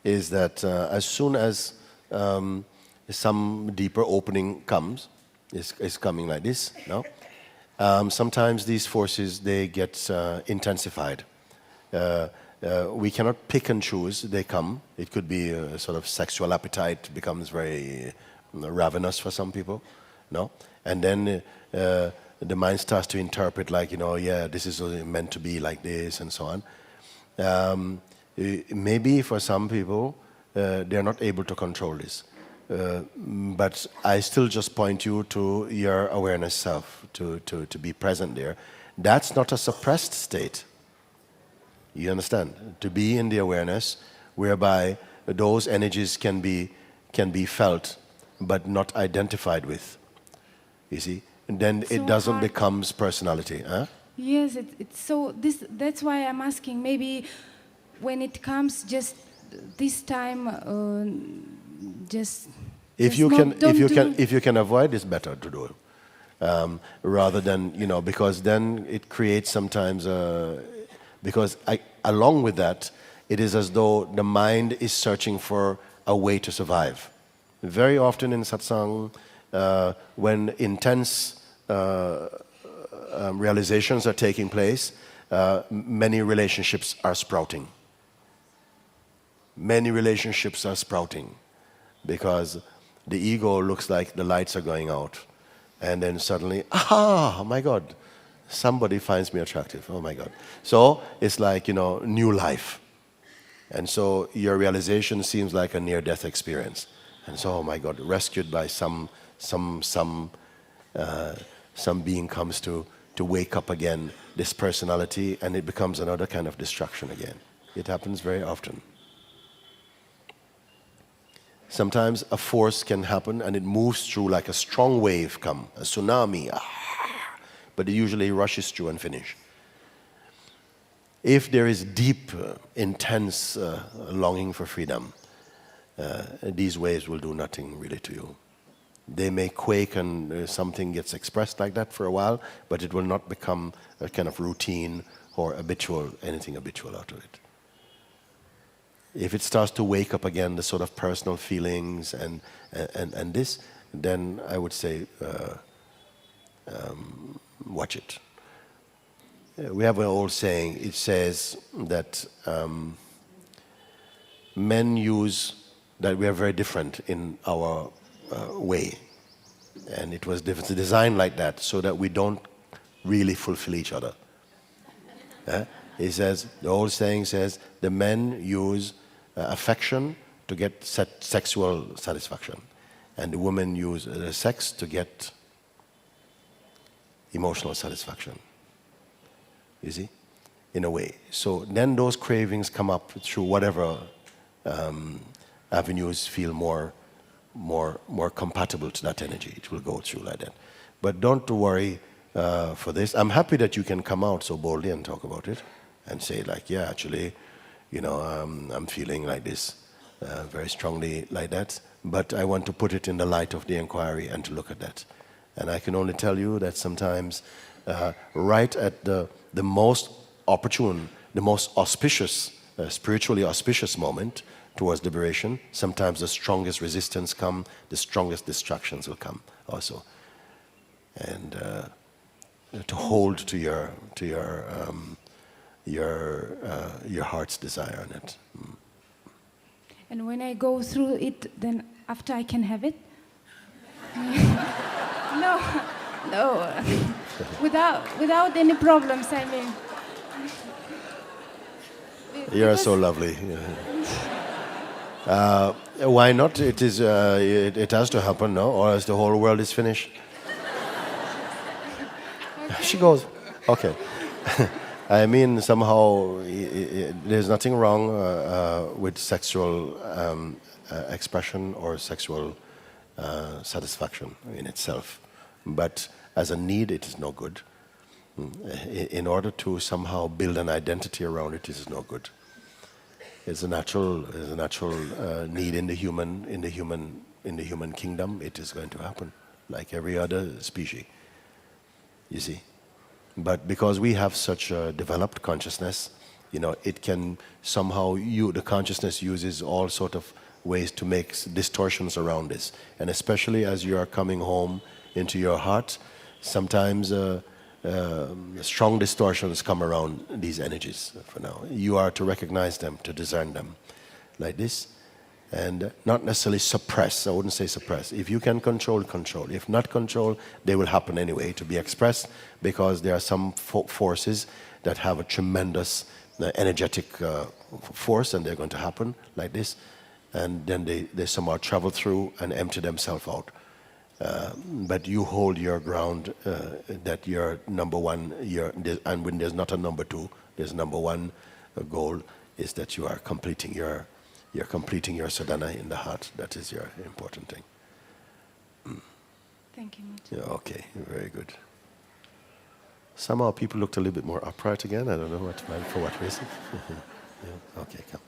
is that as soon as some deeper opening comes, is coming like this, no? Sometimes these forces, they get intensified. We cannot pick and choose, they come. It could be a sort of sexual appetite becomes very ravenous for some people, no? And then the mind starts to interpret like, yeah, this is meant to be like this and so on. Maybe for some people, they're not able to control this. but I still just point you to your awareness self, to be present there. That's not a suppressed state. You understand? To be in the awareness whereby those energies can be felt but not identified with. You see? And then it doesn't become personality. Huh? Yes, it's so. That's why I'm asking. Maybe when it comes, just this time, just. If you can avoid, it's better to do it, rather than because then it creates sometimes because along with that, it is as though the mind is searching for a way to survive. Very often in satsang, when intense realizations are taking place, many relationships are sprouting. Many relationships are sprouting because the ego looks like the lights are going out, and then suddenly, oh my God, somebody finds me attractive. Oh my God! So it's like new life, and so your realization seems like a near-death experience, and so oh my God, rescued by some being comes to wake up again this personality, and it becomes another kind of destruction again. It happens very often. Sometimes a force can happen and it moves through like a strong wave come, a tsunami, but it usually rushes through and finish. If there is deep, intense longing for freedom, these waves will do nothing really to you. They may quake and something gets expressed like that for a while, but it will not become a kind of routine or anything habitual out of it. If it starts to wake up again, the sort of personal feelings and this, then I would say watch it. We have an old saying, it says that men use, that we are very different in our way. And it was designed like that so that we don't really fulfill each other. It says, the old saying says, the men use affection to get sexual satisfaction, and the women use sex to get emotional satisfaction. You see, in a way. So then those cravings come up through whatever avenues feel more compatible to that energy. It will go through like that. But don't worry for this. I'm happy that you can come out so boldly and talk about it and say like, yeah, actually, I'm feeling like this very strongly like that. But I want to put it in the light of the inquiry and to look at that. And I can only tell you that sometimes right at the most opportune, the most auspicious, spiritually auspicious moment towards liberation, sometimes the strongest resistance come, the strongest distractions will come also. And to hold to your heart's desire on it. And when I go through it, then after I can have it? No. Without any problems, I mean. You're so lovely. Why not? It is. It has to happen, no? Or else the whole world is finished. Okay. She goes, okay. I mean, somehow there's nothing wrong with sexual expression or sexual satisfaction in itself, but as a need, it is no good. In order to somehow build an identity around it, it is no good. It's a natural need in the human kingdom. It is going to happen, like every other species. You see. But because we have such a developed consciousness, it can somehow, the consciousness uses all sort of ways to make distortions around this. And especially as you are coming home into your heart, sometimes strong distortions come around these energies for now. You are to recognize them, to discern them like this. And not necessarily suppress. I wouldn't say suppress. If you can control, control. If not control, they will happen anyway to be expressed, because there are some forces that have a tremendous energetic force, and they're going to happen like this. and then they somehow travel through and empty themselves out. But you hold your ground that you're number one, and when there's not a number two, there's number one goal is that you are completing you're completing your sadhana in the heart. That is your important thing. Thank you much. Yeah, okay, very good. Somehow people looked a little bit more upright again. I don't know for what reason. Yeah, okay, come.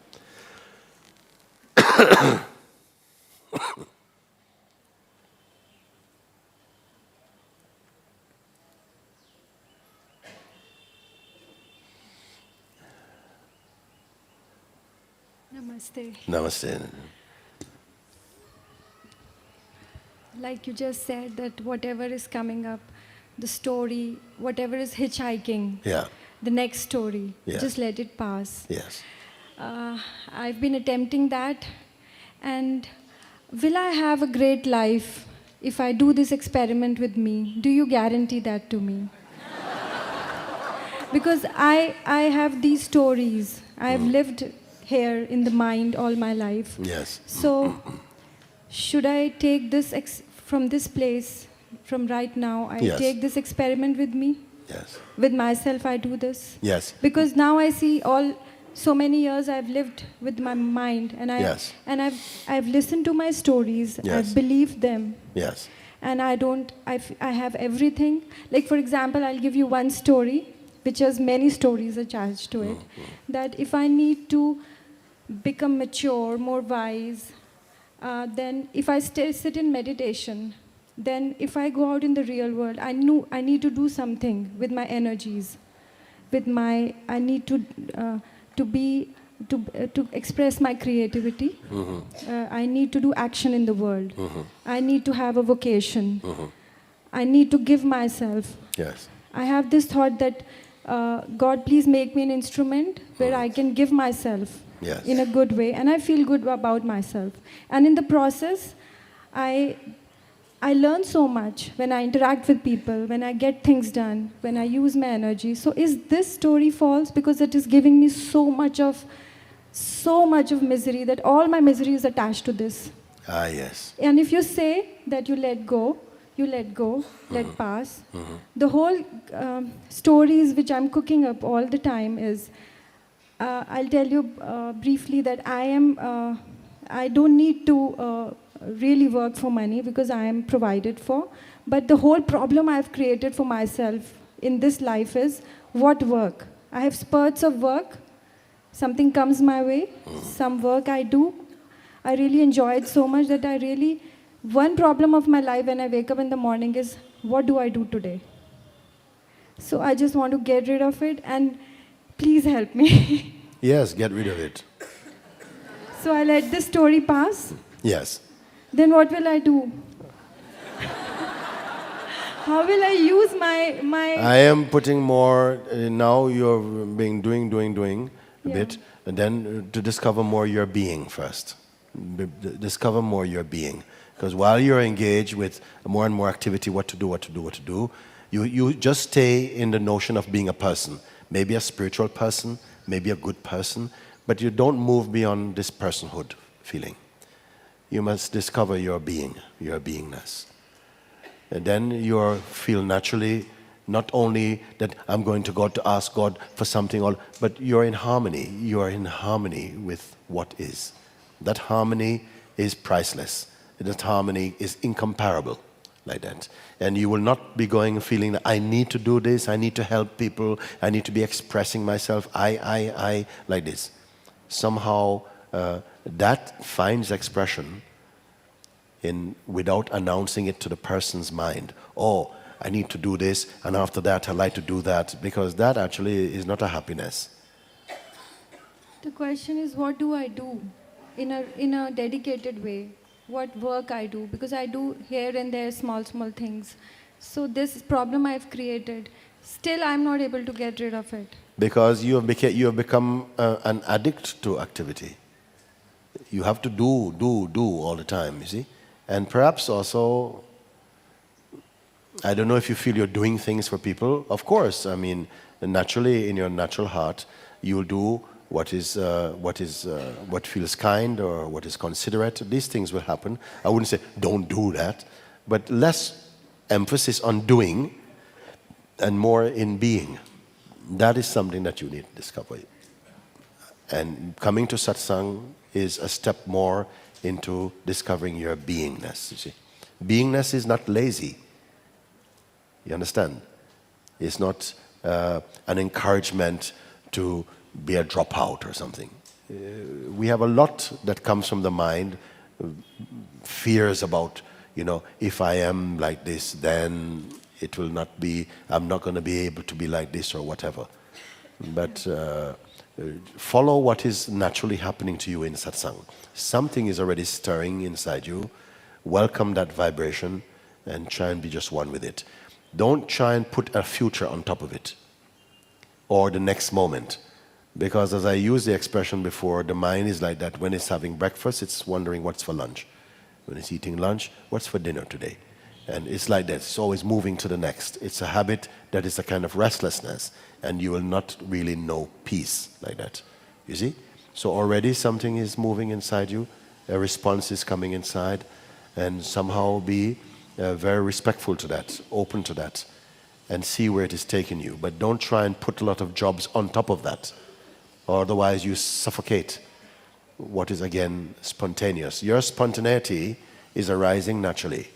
Namaste. Namaste. Like you just said, that whatever is coming up, the story, whatever is hitchhiking, Yeah. the next story, Yeah. just let it pass. Yes. I've been attempting that, and will I have a great life if I do this experiment with me? Do you guarantee that to me? Because I have these stories. I've lived here in the mind all my life. Yes. So, should I take this from this place, from right now? I Yes. take this experiment with me? Yes. With myself, I do this? Yes. Because now I see so many years I've lived with my mind, and Yes. I've listened to my stories. Yes. I've believed them. Yes. And I have everything. Like, for example, I'll give you one story, which has many stories attached to it. That if I need to become mature, more wise, then if I sit in meditation, then if I go out in the real world, I need to do something with my energies, I need to express my creativity. I need to do action in the world. I need to have a vocation. I need to give myself. Yes. I have this thought that God, please make me an instrument where I can give myself. Yes. In a good way, and I feel good about myself. And in the process, I learn so much when I interact with people, when I get things done, when I use my energy. So is this story false? Because it is giving me so much of misery, that all my misery is attached to this. Ah, yes. And if you say that you let go, let pass. The whole stories which I'm cooking up all the time is, I'll tell you briefly that I don't need to really work for money because I am provided for. But the whole problem I've created for myself in this life is, what work? I have spurts of work. Something comes my way, some work I do. I really enjoy it so much that one problem of my life when I wake up in the morning is, what do I do today? So I just want to get rid of it, and please help me. Yes, get rid of it. So I let this story pass. Yes. Then what will I do? How will I use my... I am putting more, now you're being doing a bit, and then to discover more your being first. Discover more your being. Because while you're engaged with more and more activity, what to do, you just stay in the notion of being a person. Maybe a spiritual person, maybe a good person, but you don't move beyond this personhood feeling. You must discover your being, your beingness. And then you feel naturally, not only that I'm going to God to ask God for something, but you're in harmony. You are in harmony with what is. That harmony is priceless. That harmony is incomparable, like that. And you will not be going feeling that I need to do this, I need to help people, I need to be expressing myself, I, like this. Somehow that finds expression without announcing it to the person's mind. Oh, I need to do this, and after that I like to do that, because that actually is not a happiness. The question is, what do I do in a dedicated way? What work I do? Because I do here and there small things. So this problem I've created, still I'm not able to get rid of it. Because you have become an addict to activity. You have to do all the time, you see. And perhaps also, I don't know if you feel you're doing things for people. Of course, I mean, naturally in your natural heart, you'll do what feels kind or what is considerate. These things will happen. I wouldn't say don't do that, but less emphasis on doing and more in being. That is something that you need to discover. And coming to satsang is a step more into discovering your beingness, you see. Beingness is not lazy. You understand? It's not an encouragement to be a dropout or something. We have a lot that comes from the mind, fears about, if I am like this, then it will not be, I'm not going to be able to be like this or whatever. But follow what is naturally happening to you in satsang. Something is already stirring inside you. Welcome that vibration and try and be just one with it. Don't try and put a future on top of it or the next moment. Because as I used the expression before, the mind is like that. When it's having breakfast, it's wondering what's for lunch. When it's eating lunch, what's for dinner today? And it's like that. It's always moving to the next. It's a habit that is a kind of restlessness. And you will not really know peace like that. You see? So already something is moving inside you. A response is coming inside. And somehow be very respectful to that, open to that, and see where it is taking you. But don't try and put a lot of jobs on top of that. Or otherwise you suffocate what is again spontaneous. Your spontaneity is arising naturally.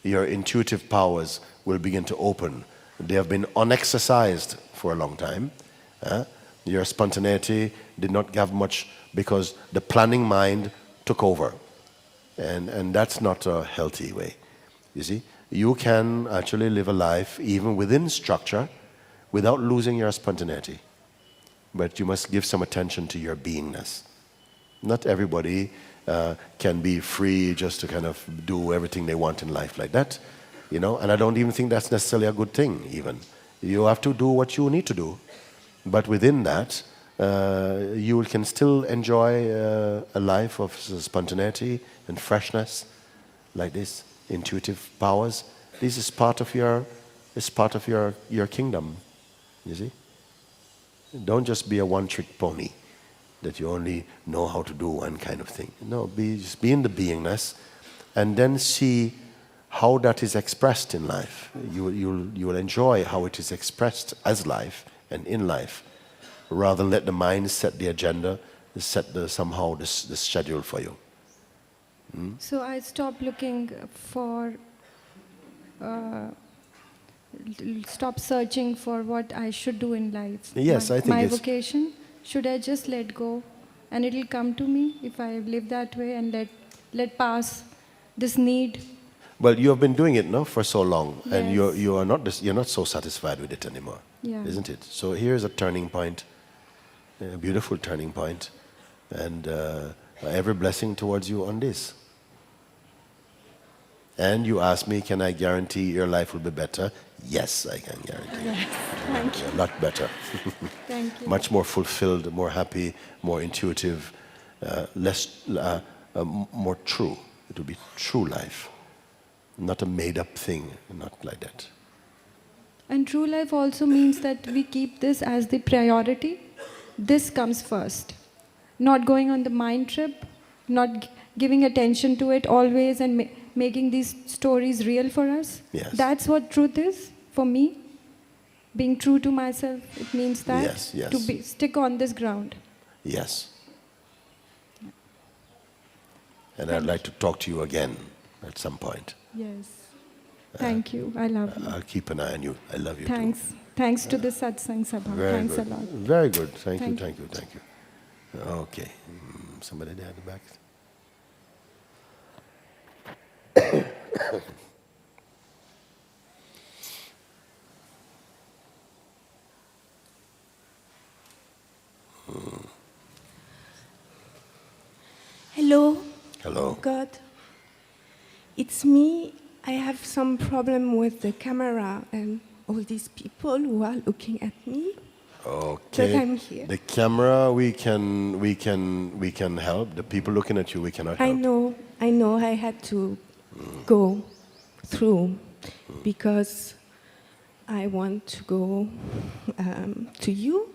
Your intuitive powers will begin to open. They have been unexercised for a long time. Your spontaneity did not have much because the planning mind took over. And that's not a healthy way. You see, you can actually live a life even within structure without losing your spontaneity. But you must give some attention to your beingness. Not everybody can be free just to kind of do everything they want in life like that. And I don't even think that's necessarily a good thing even. You have to do what you need to do. But within that, you can still enjoy a life of spontaneity and freshness like this, intuitive powers. This is part of your kingdom, you see. Don't just be a one-trick pony that you only know how to do one kind of thing. No, just be in the beingness and then see how that is expressed in life. You will enjoy how it is expressed as life and in life, rather than let the mind set the agenda, set the schedule for you. So I stopped looking for, stop searching for what I should do in life. Yes, I think my vocation. Should I just let go, and it'll come to me if I live that way and let pass this need? Well, you have been doing it now for so long, Yes. and you're not so satisfied with it anymore, isn't it? So here's a turning point, a beautiful turning point, and every blessing towards you on this. And you ask me, can I guarantee your life will be better? Yes, I can guarantee. Yes, thank you. A lot better. Thank you. Much more fulfilled, more happy, more intuitive, more true. It will be true life, not a made-up thing, not like that. And true life also means that we keep this as the priority. This comes first. Not going on the mind trip, not giving attention to it always and making these stories real for us. Yes. That's what truth is for me. Being true to myself, it means that. Yes, yes. To stick on this ground. Yes. And I'd like to talk to you again at some point. Yes. Thank you. I love you. I'll keep an eye on you. I love you Thanks. too. Thanks to the Satsang Sabha. Very Thanks good. a lot. Very good. Thank you. Thank Okay. Somebody there at the back. Hello. Hello. God. It's me. I have some problem with the camera and all these people who are looking at me. Okay. But I'm here. The camera, we can help. The people looking at you, we cannot help. I know. I had to go through because I want to go to you,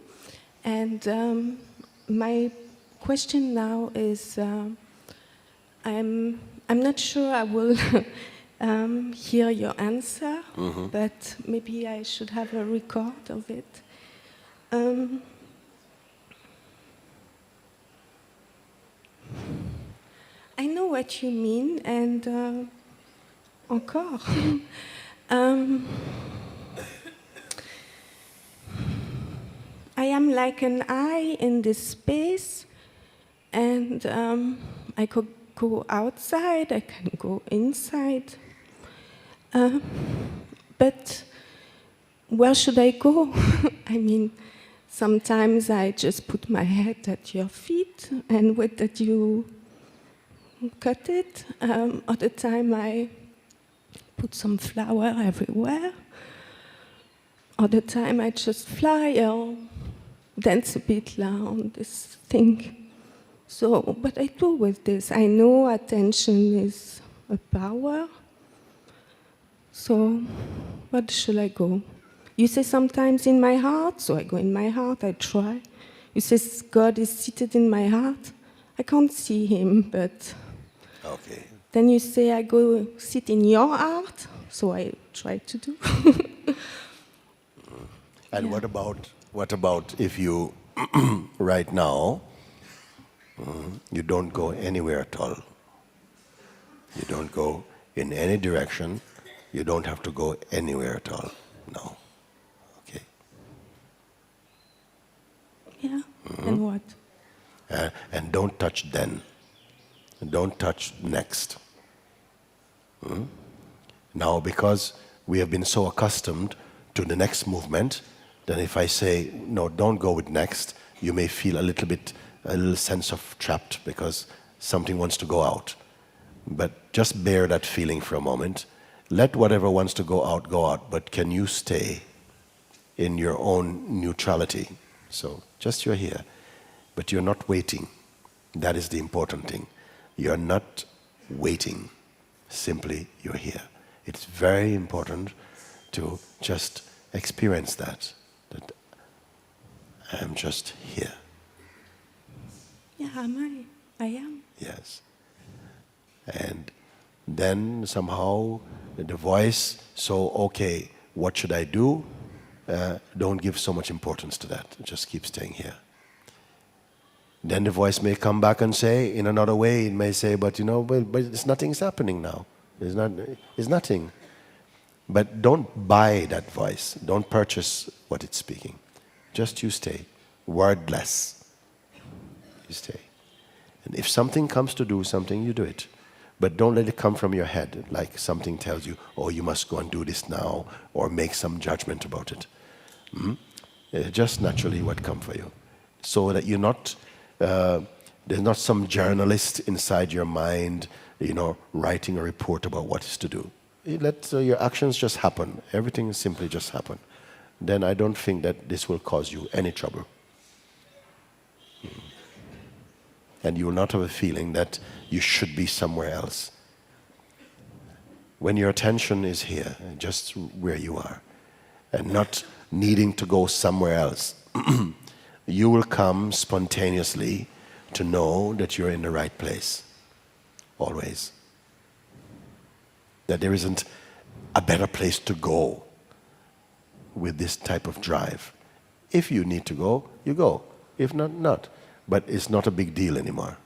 and my question now is, I'm not sure I will hear your answer, but maybe I should have a record of it. I know what you mean, and encore. I am like an eye in this space, and I could go outside, I can go inside. But where should I go? I mean, sometimes I just put my head at your feet and wait that you cut it. Other time I put some flower everywhere. Other time I just fly or dance a bit on this thing. So, what I do with this, I know attention is a power. So, where should I go? You say sometimes in my heart, so I go in my heart, I try. You say God is seated in my heart. I can't see him, but Okay. then you say I go sit in your heart, so I try to do. And what about if you right now you don't go anywhere at all? You don't go in any direction. You don't have to go anywhere at all. No. Okay. Yeah. And what? And don't touch then. Don't touch next. Now, because we have been so accustomed to the next movement, then if I say, no, don't go with next, you may feel a little sense of trapped because something wants to go out. But just bear that feeling for a moment. Let whatever wants to go out, but can you stay in your own neutrality? So just you're here, but you're not waiting. That is the important thing. You're not waiting, simply you're here. It's very important to just experience that I'm just here. Yeah, I am. Yes. And then somehow the voice, so okay, what should I do? Don't give so much importance to that. Just keep staying here. Then the voice may come back and say, in another way, it may say, but nothing's happening now. It's nothing. But don't buy that voice. Don't purchase what it's speaking. Just you stay. Wordless. You stay. And if something comes to do something, you do it. But don't let it come from your head, like something tells you, oh, you must go and do this now, or make some judgment about it. Just naturally what comes for you. So that you're not, there's not some journalist inside your mind, writing a report about what is to do. Let your actions just happen. Everything simply just happen. Then I don't think that this will cause you any trouble. And you will not have a feeling that you should be somewhere else. When your attention is here, just where you are, and not needing to go somewhere else, you will come spontaneously to know that you're in the right place. Always. That there isn't a better place to go with this type of drive. If you need to go, you go. If not, not. But it's not a big deal anymore.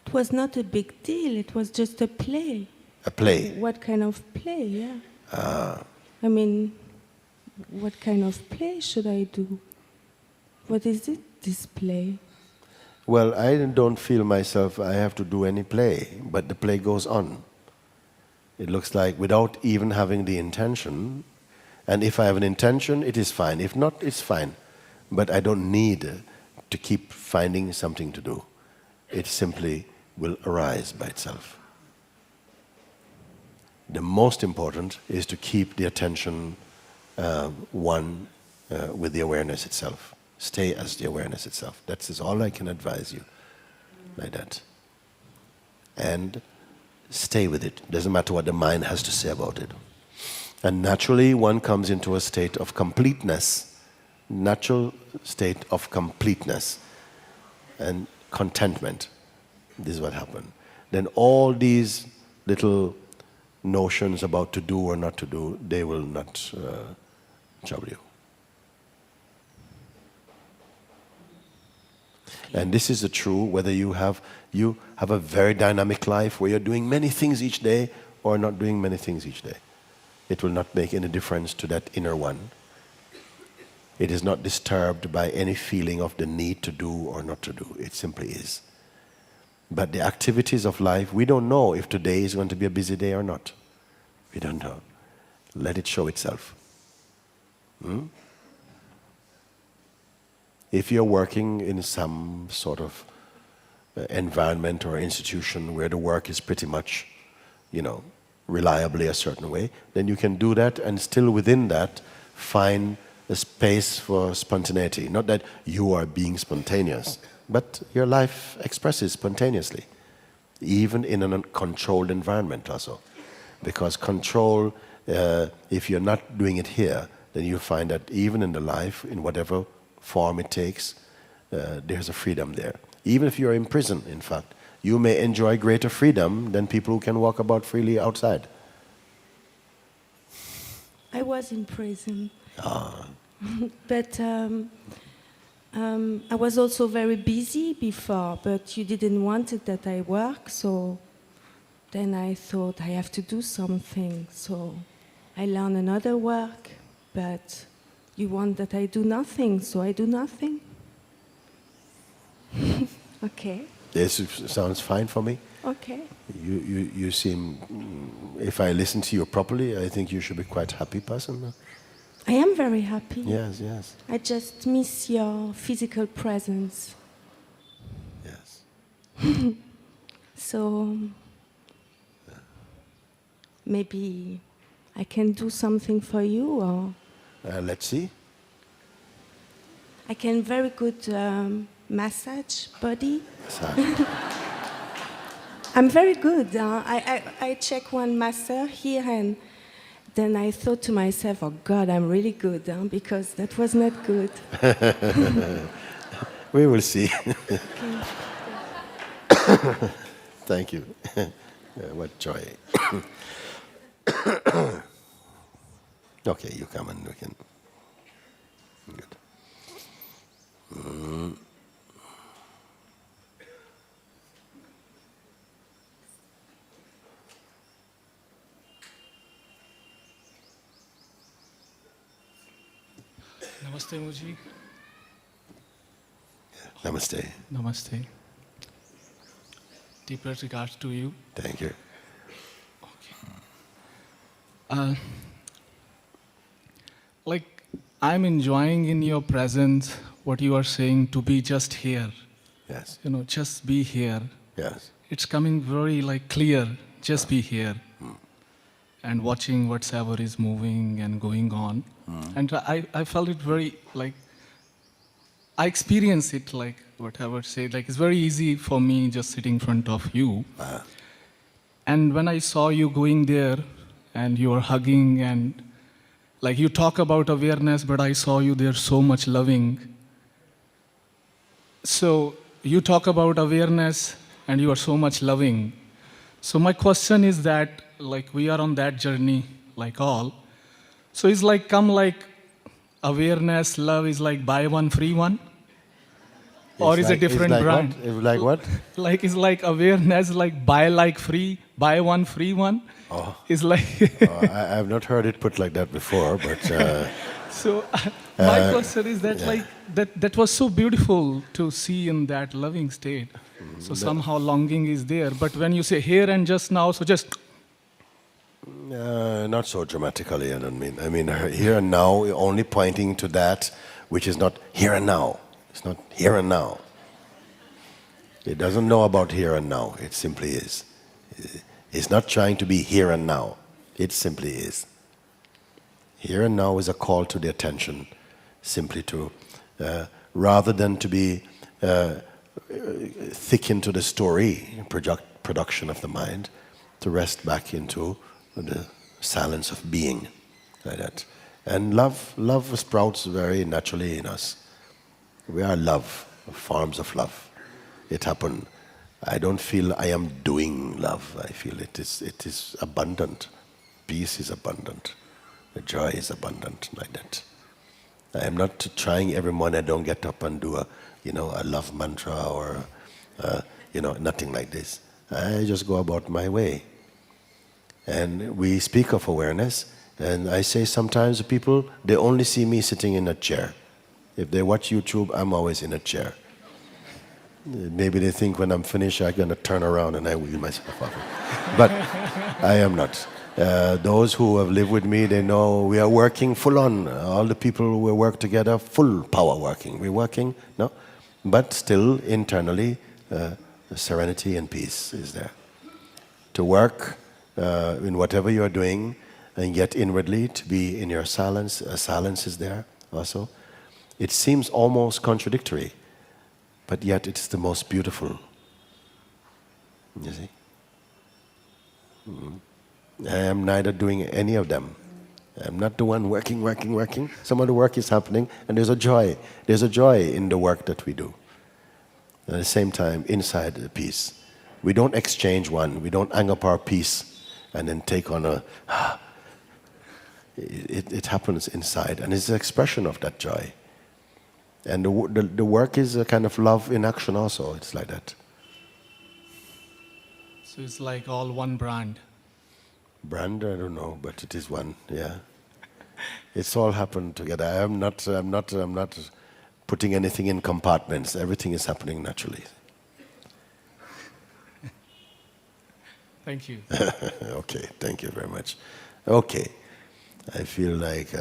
It was not a big deal. It was just a play. A play? What kind of play, yeah. I mean, what kind of play should I do? What is it, this play? Well, I don't feel myself I have to do any play, but the play goes on. It looks like without even having the intention, and if I have an intention, it is fine. If not, it's fine. But I don't need to keep finding something to do. It simply will arise by itself. The most important is to keep the attention one with the awareness itself. Stay as the awareness itself. That's all I can advise you, like that. And stay with it. Doesn't matter what the mind has to say about it. And naturally one comes into a state of completeness, natural state of completeness and contentment. This is what happened. Then all these little notions about to do or not to do, they will not trouble you. And this is the true whether you have a very dynamic life where you're doing many things each day or not doing many things each day. It will not make any difference to that inner one. It is not disturbed by any feeling of the need to do or not to do. It simply is. But the activities of life, we don't know if today is going to be a busy day or not. We don't know. Let it show itself. If you're working in some sort of environment or institution where the work is pretty much, reliably a certain way, then you can do that and still within that find a space for spontaneity. Not that you are being spontaneous, but your life expresses spontaneously, even in a controlled environment also. Because control, if you're not doing it here, then you find that even in the life, in whatever form it takes, there's a freedom there. Even if you're in prison, in fact, you may enjoy greater freedom than people who can walk about freely outside. I was in prison. But I was also very busy before, but you didn't want it that I work, so then I thought I have to do something. So I learned another work, but you want that I do nothing, so I do nothing. Okay. This sounds fine for me. Okay. You seem, if I listen to you properly, I think you should be quite a happy person. I am very happy. Yes, yes. I just miss your physical presence. Yes. So maybe I can do something for you, or let's see. I can very good massage body. Massage. I'm very good. I check one master here, and then I thought to myself, oh God, I'm really good, because that was not good. We will see. Thank you. What joy. Okay, you come and we can. Good. Namaste, Muji. Namaste. Namaste. Deepest regards to you. Thank you. Okay. I'm enjoying in your presence what you are saying, to be just here. Yes. Just be here. Yes. It's coming very clear. Just be here. And watching whatever is moving and going on. And I felt it very I experience it whatever say, it's very easy for me just sitting in front of you. And when I saw you going there and you were hugging and you talk about awareness, but I saw you there so much loving. So you talk about awareness and you are so much loving. So my question is that we are on that journey all. So it's awareness, love is buy one, free one? Or is a different brand? What? What? It's awareness, buy free, buy one, free one. Oh. It's I have not heard it put like that before, but. So my question is that that was so beautiful to see in that loving state. So somehow longing is there, but when you say here and just now, so just. Not so dramatically, I don't mean. I mean, here and now, only pointing to that which is not here and now. It's not here and now. It doesn't know about here and now. It simply is. It's not trying to be here and now. It simply is. Here and now is a call to the attention, simply to, rather than to be thick into the story, production of the mind, to rest back into the silence of being. like that. And love sprouts very naturally in us. We are love, forms of love. It happened. I don't feel I am doing love. I feel it is abundant. Peace is abundant. The joy is abundant, like that. I am not trying every morning. I don't get up and do a love mantra or nothing like this. I just go about my way. And we speak of awareness, and I say sometimes people, they only see me sitting in a chair. If they watch YouTube, I'm always in a chair. Maybe they think when I'm finished, I'm going to turn around and I wheel myself up. But I am not. Those who have lived with me, they know we are working full on. All the people who work together, full power working. We're working, no? But still, internally, serenity and peace is there. To work in whatever you're doing, and yet inwardly to be in your silence, silence is there also. It seems almost contradictory, but yet it's the most beautiful. You see? I am neither doing any of them. I'm not the one working. Some of the work is happening, and there's a joy. There's a joy in the work that we do. At the same time, inside the peace. We don't exchange one. We don't hang up our peace and then take on a... It happens inside, and it's an expression of that joy. And the work is a kind of love in action also. It's like that. So it's like all one brand. Brand, I don't know, but it is one, yeah. It's all happened together. I'm not putting anything in compartments. Everything is happening naturally. Thank you. Okay, thank you very much. Okay, I feel like...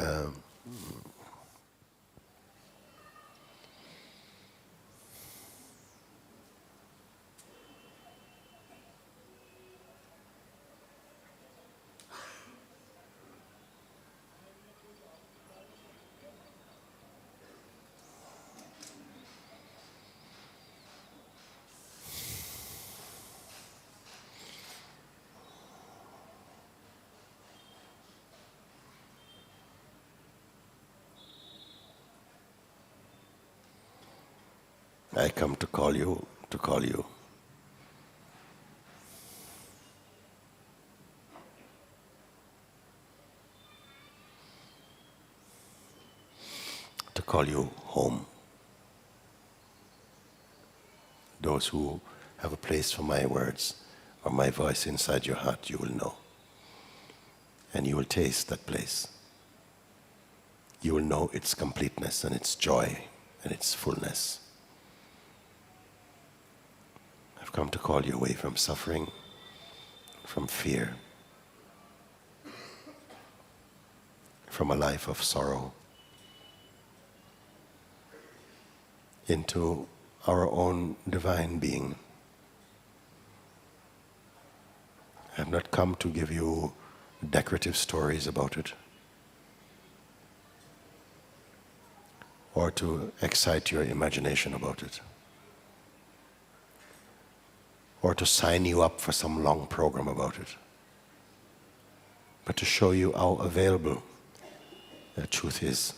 I come to call you, to call you. To call you home. Those who have a place for my words or my voice inside your heart, you will know. And you will taste that place. You will know its completeness and its joy and its fullness. I've come to call you away from suffering, from fear, from a life of sorrow, into our own divine being. I have not come to give you decorative stories about it, or to excite your imagination about it, or to sign you up for some long program about it, but to show you how available the truth is,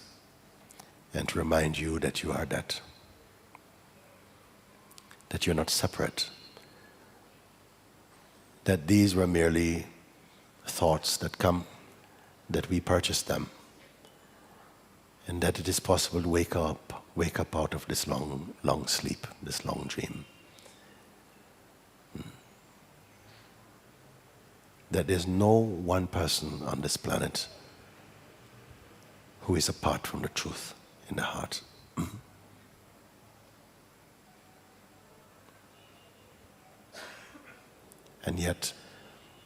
and to remind you that you are that you're not separate, that these were merely thoughts that come, that we purchased them, and that it is possible to wake up out of this long sleep, this long dream. That there's no one person on this planet who is apart from the truth in the heart. And yet,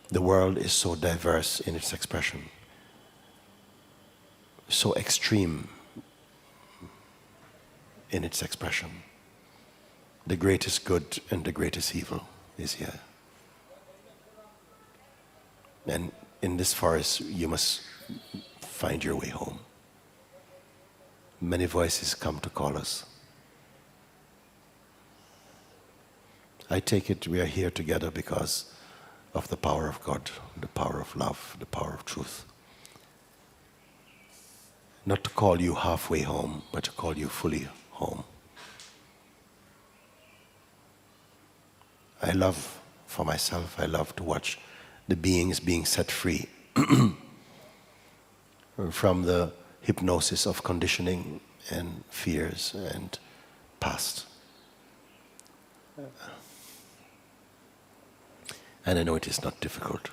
the world is so diverse in its expression, so extreme in its expression. The greatest good and the greatest evil is here. And in this forest, you must find your way home. Many voices come to call us. I take it we are here together because of the power of God, the power of love, the power of truth. not to call you halfway home, but to call you fully home. I love, for myself, I love to watch the beings being set free from the hypnosis of conditioning and fears and past. And I know it is not difficult.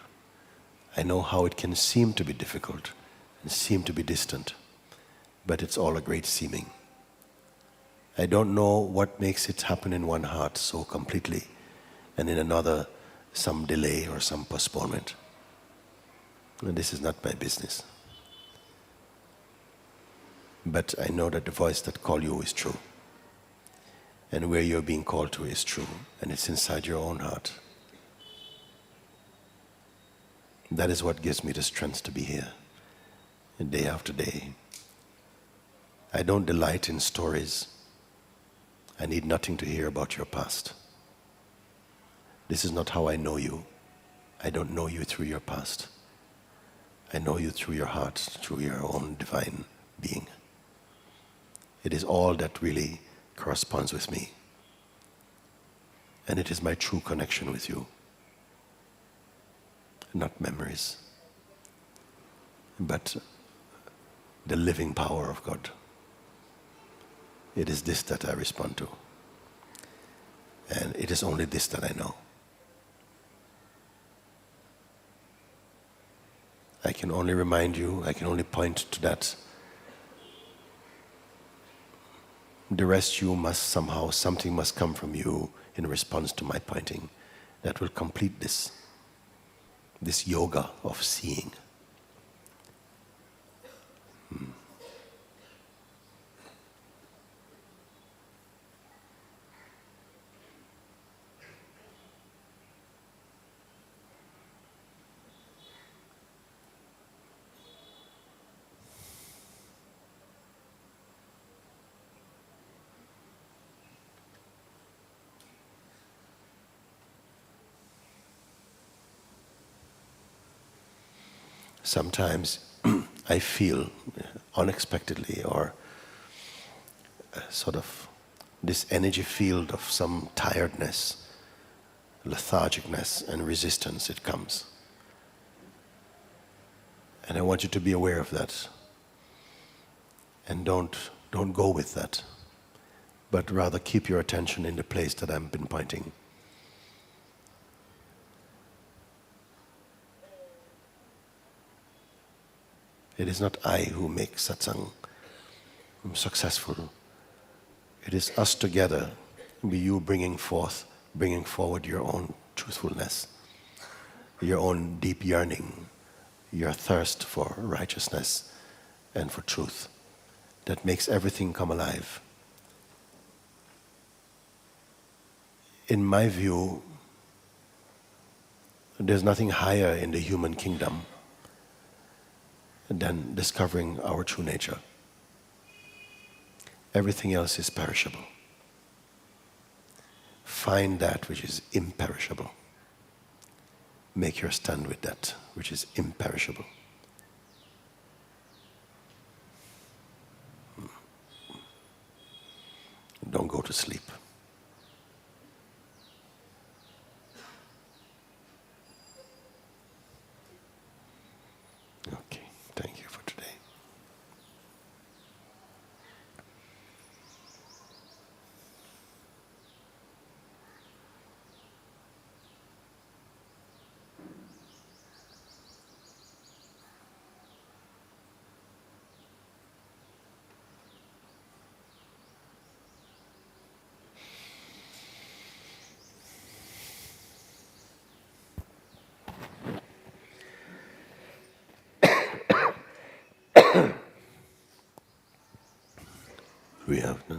I know how it can seem to be difficult and seem to be distant, but it's all a great seeming. I don't know what makes it happen in one heart so completely, and in another some delay or some postponement. And this is not my business. But I know that the voice that called you is true. And where you're being called to is true, and it's inside your own heart. That is what gives me the strength to be here, day after day. I don't delight in stories. I need nothing to hear about your past. This is not how I know you. I don't know you through your past. I know you through your heart, through your own divine being. It is all that really corresponds with me. And it is my true connection with you. Not memories, but the living power of God. It is this that I respond to. And it is only this that I know. I can only remind you, I can only point to that. The rest you must somehow, something must come from you in response to my pointing that will complete this yoga of seeing. Sometimes I feel unexpectedly or sort of this energy field of some tiredness, lethargicness and resistance, it comes. And I want you to be aware of that. And don't go with that, but rather keep your attention in the place that I've been pointing. It is not I who make satsang successful. It is us together, be you bringing forward your own truthfulness, your own deep yearning, your thirst for righteousness and for truth that makes everything come alive. In my view, there's nothing higher in the human kingdom than discovering our true nature. Everything else is perishable. Find that which is imperishable. Make your stand with that which is imperishable. Don't go to sleep. Okay, thank you for today. We have now.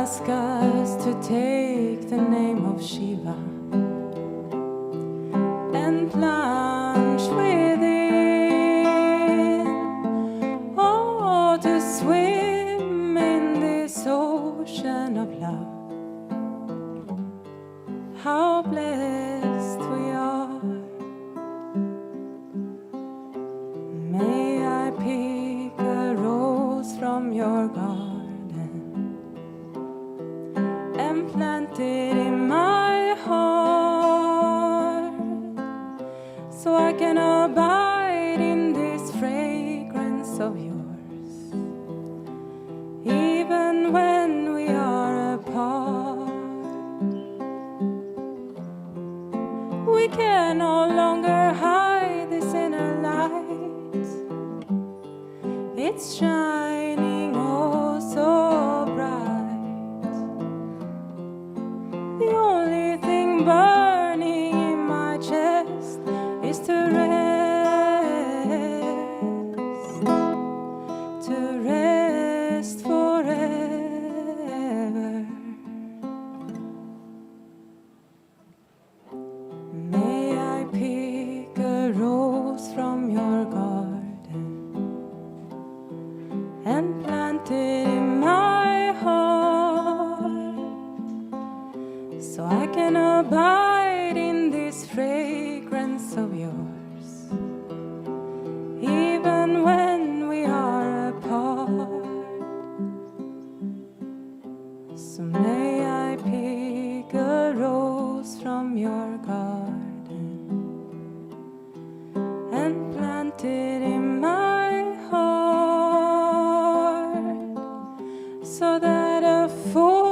ask us to take the name of Shiva and plunge within, oh, to swim in this ocean of love. How blessed we are. May I pick a rose from your garden and plant it in my heart, so I can abide in this fragrance of yours, even when we are apart. We can no longer hide this inner light. It's shining oh so bright. The only thing burning in my chest is to rest forever. May I pick a rose from your garden and plant it in my heart, so I can abide in this fragrance of yours, even when we are apart. So may I pick a rose from your garden and plant it in my heart, so that a full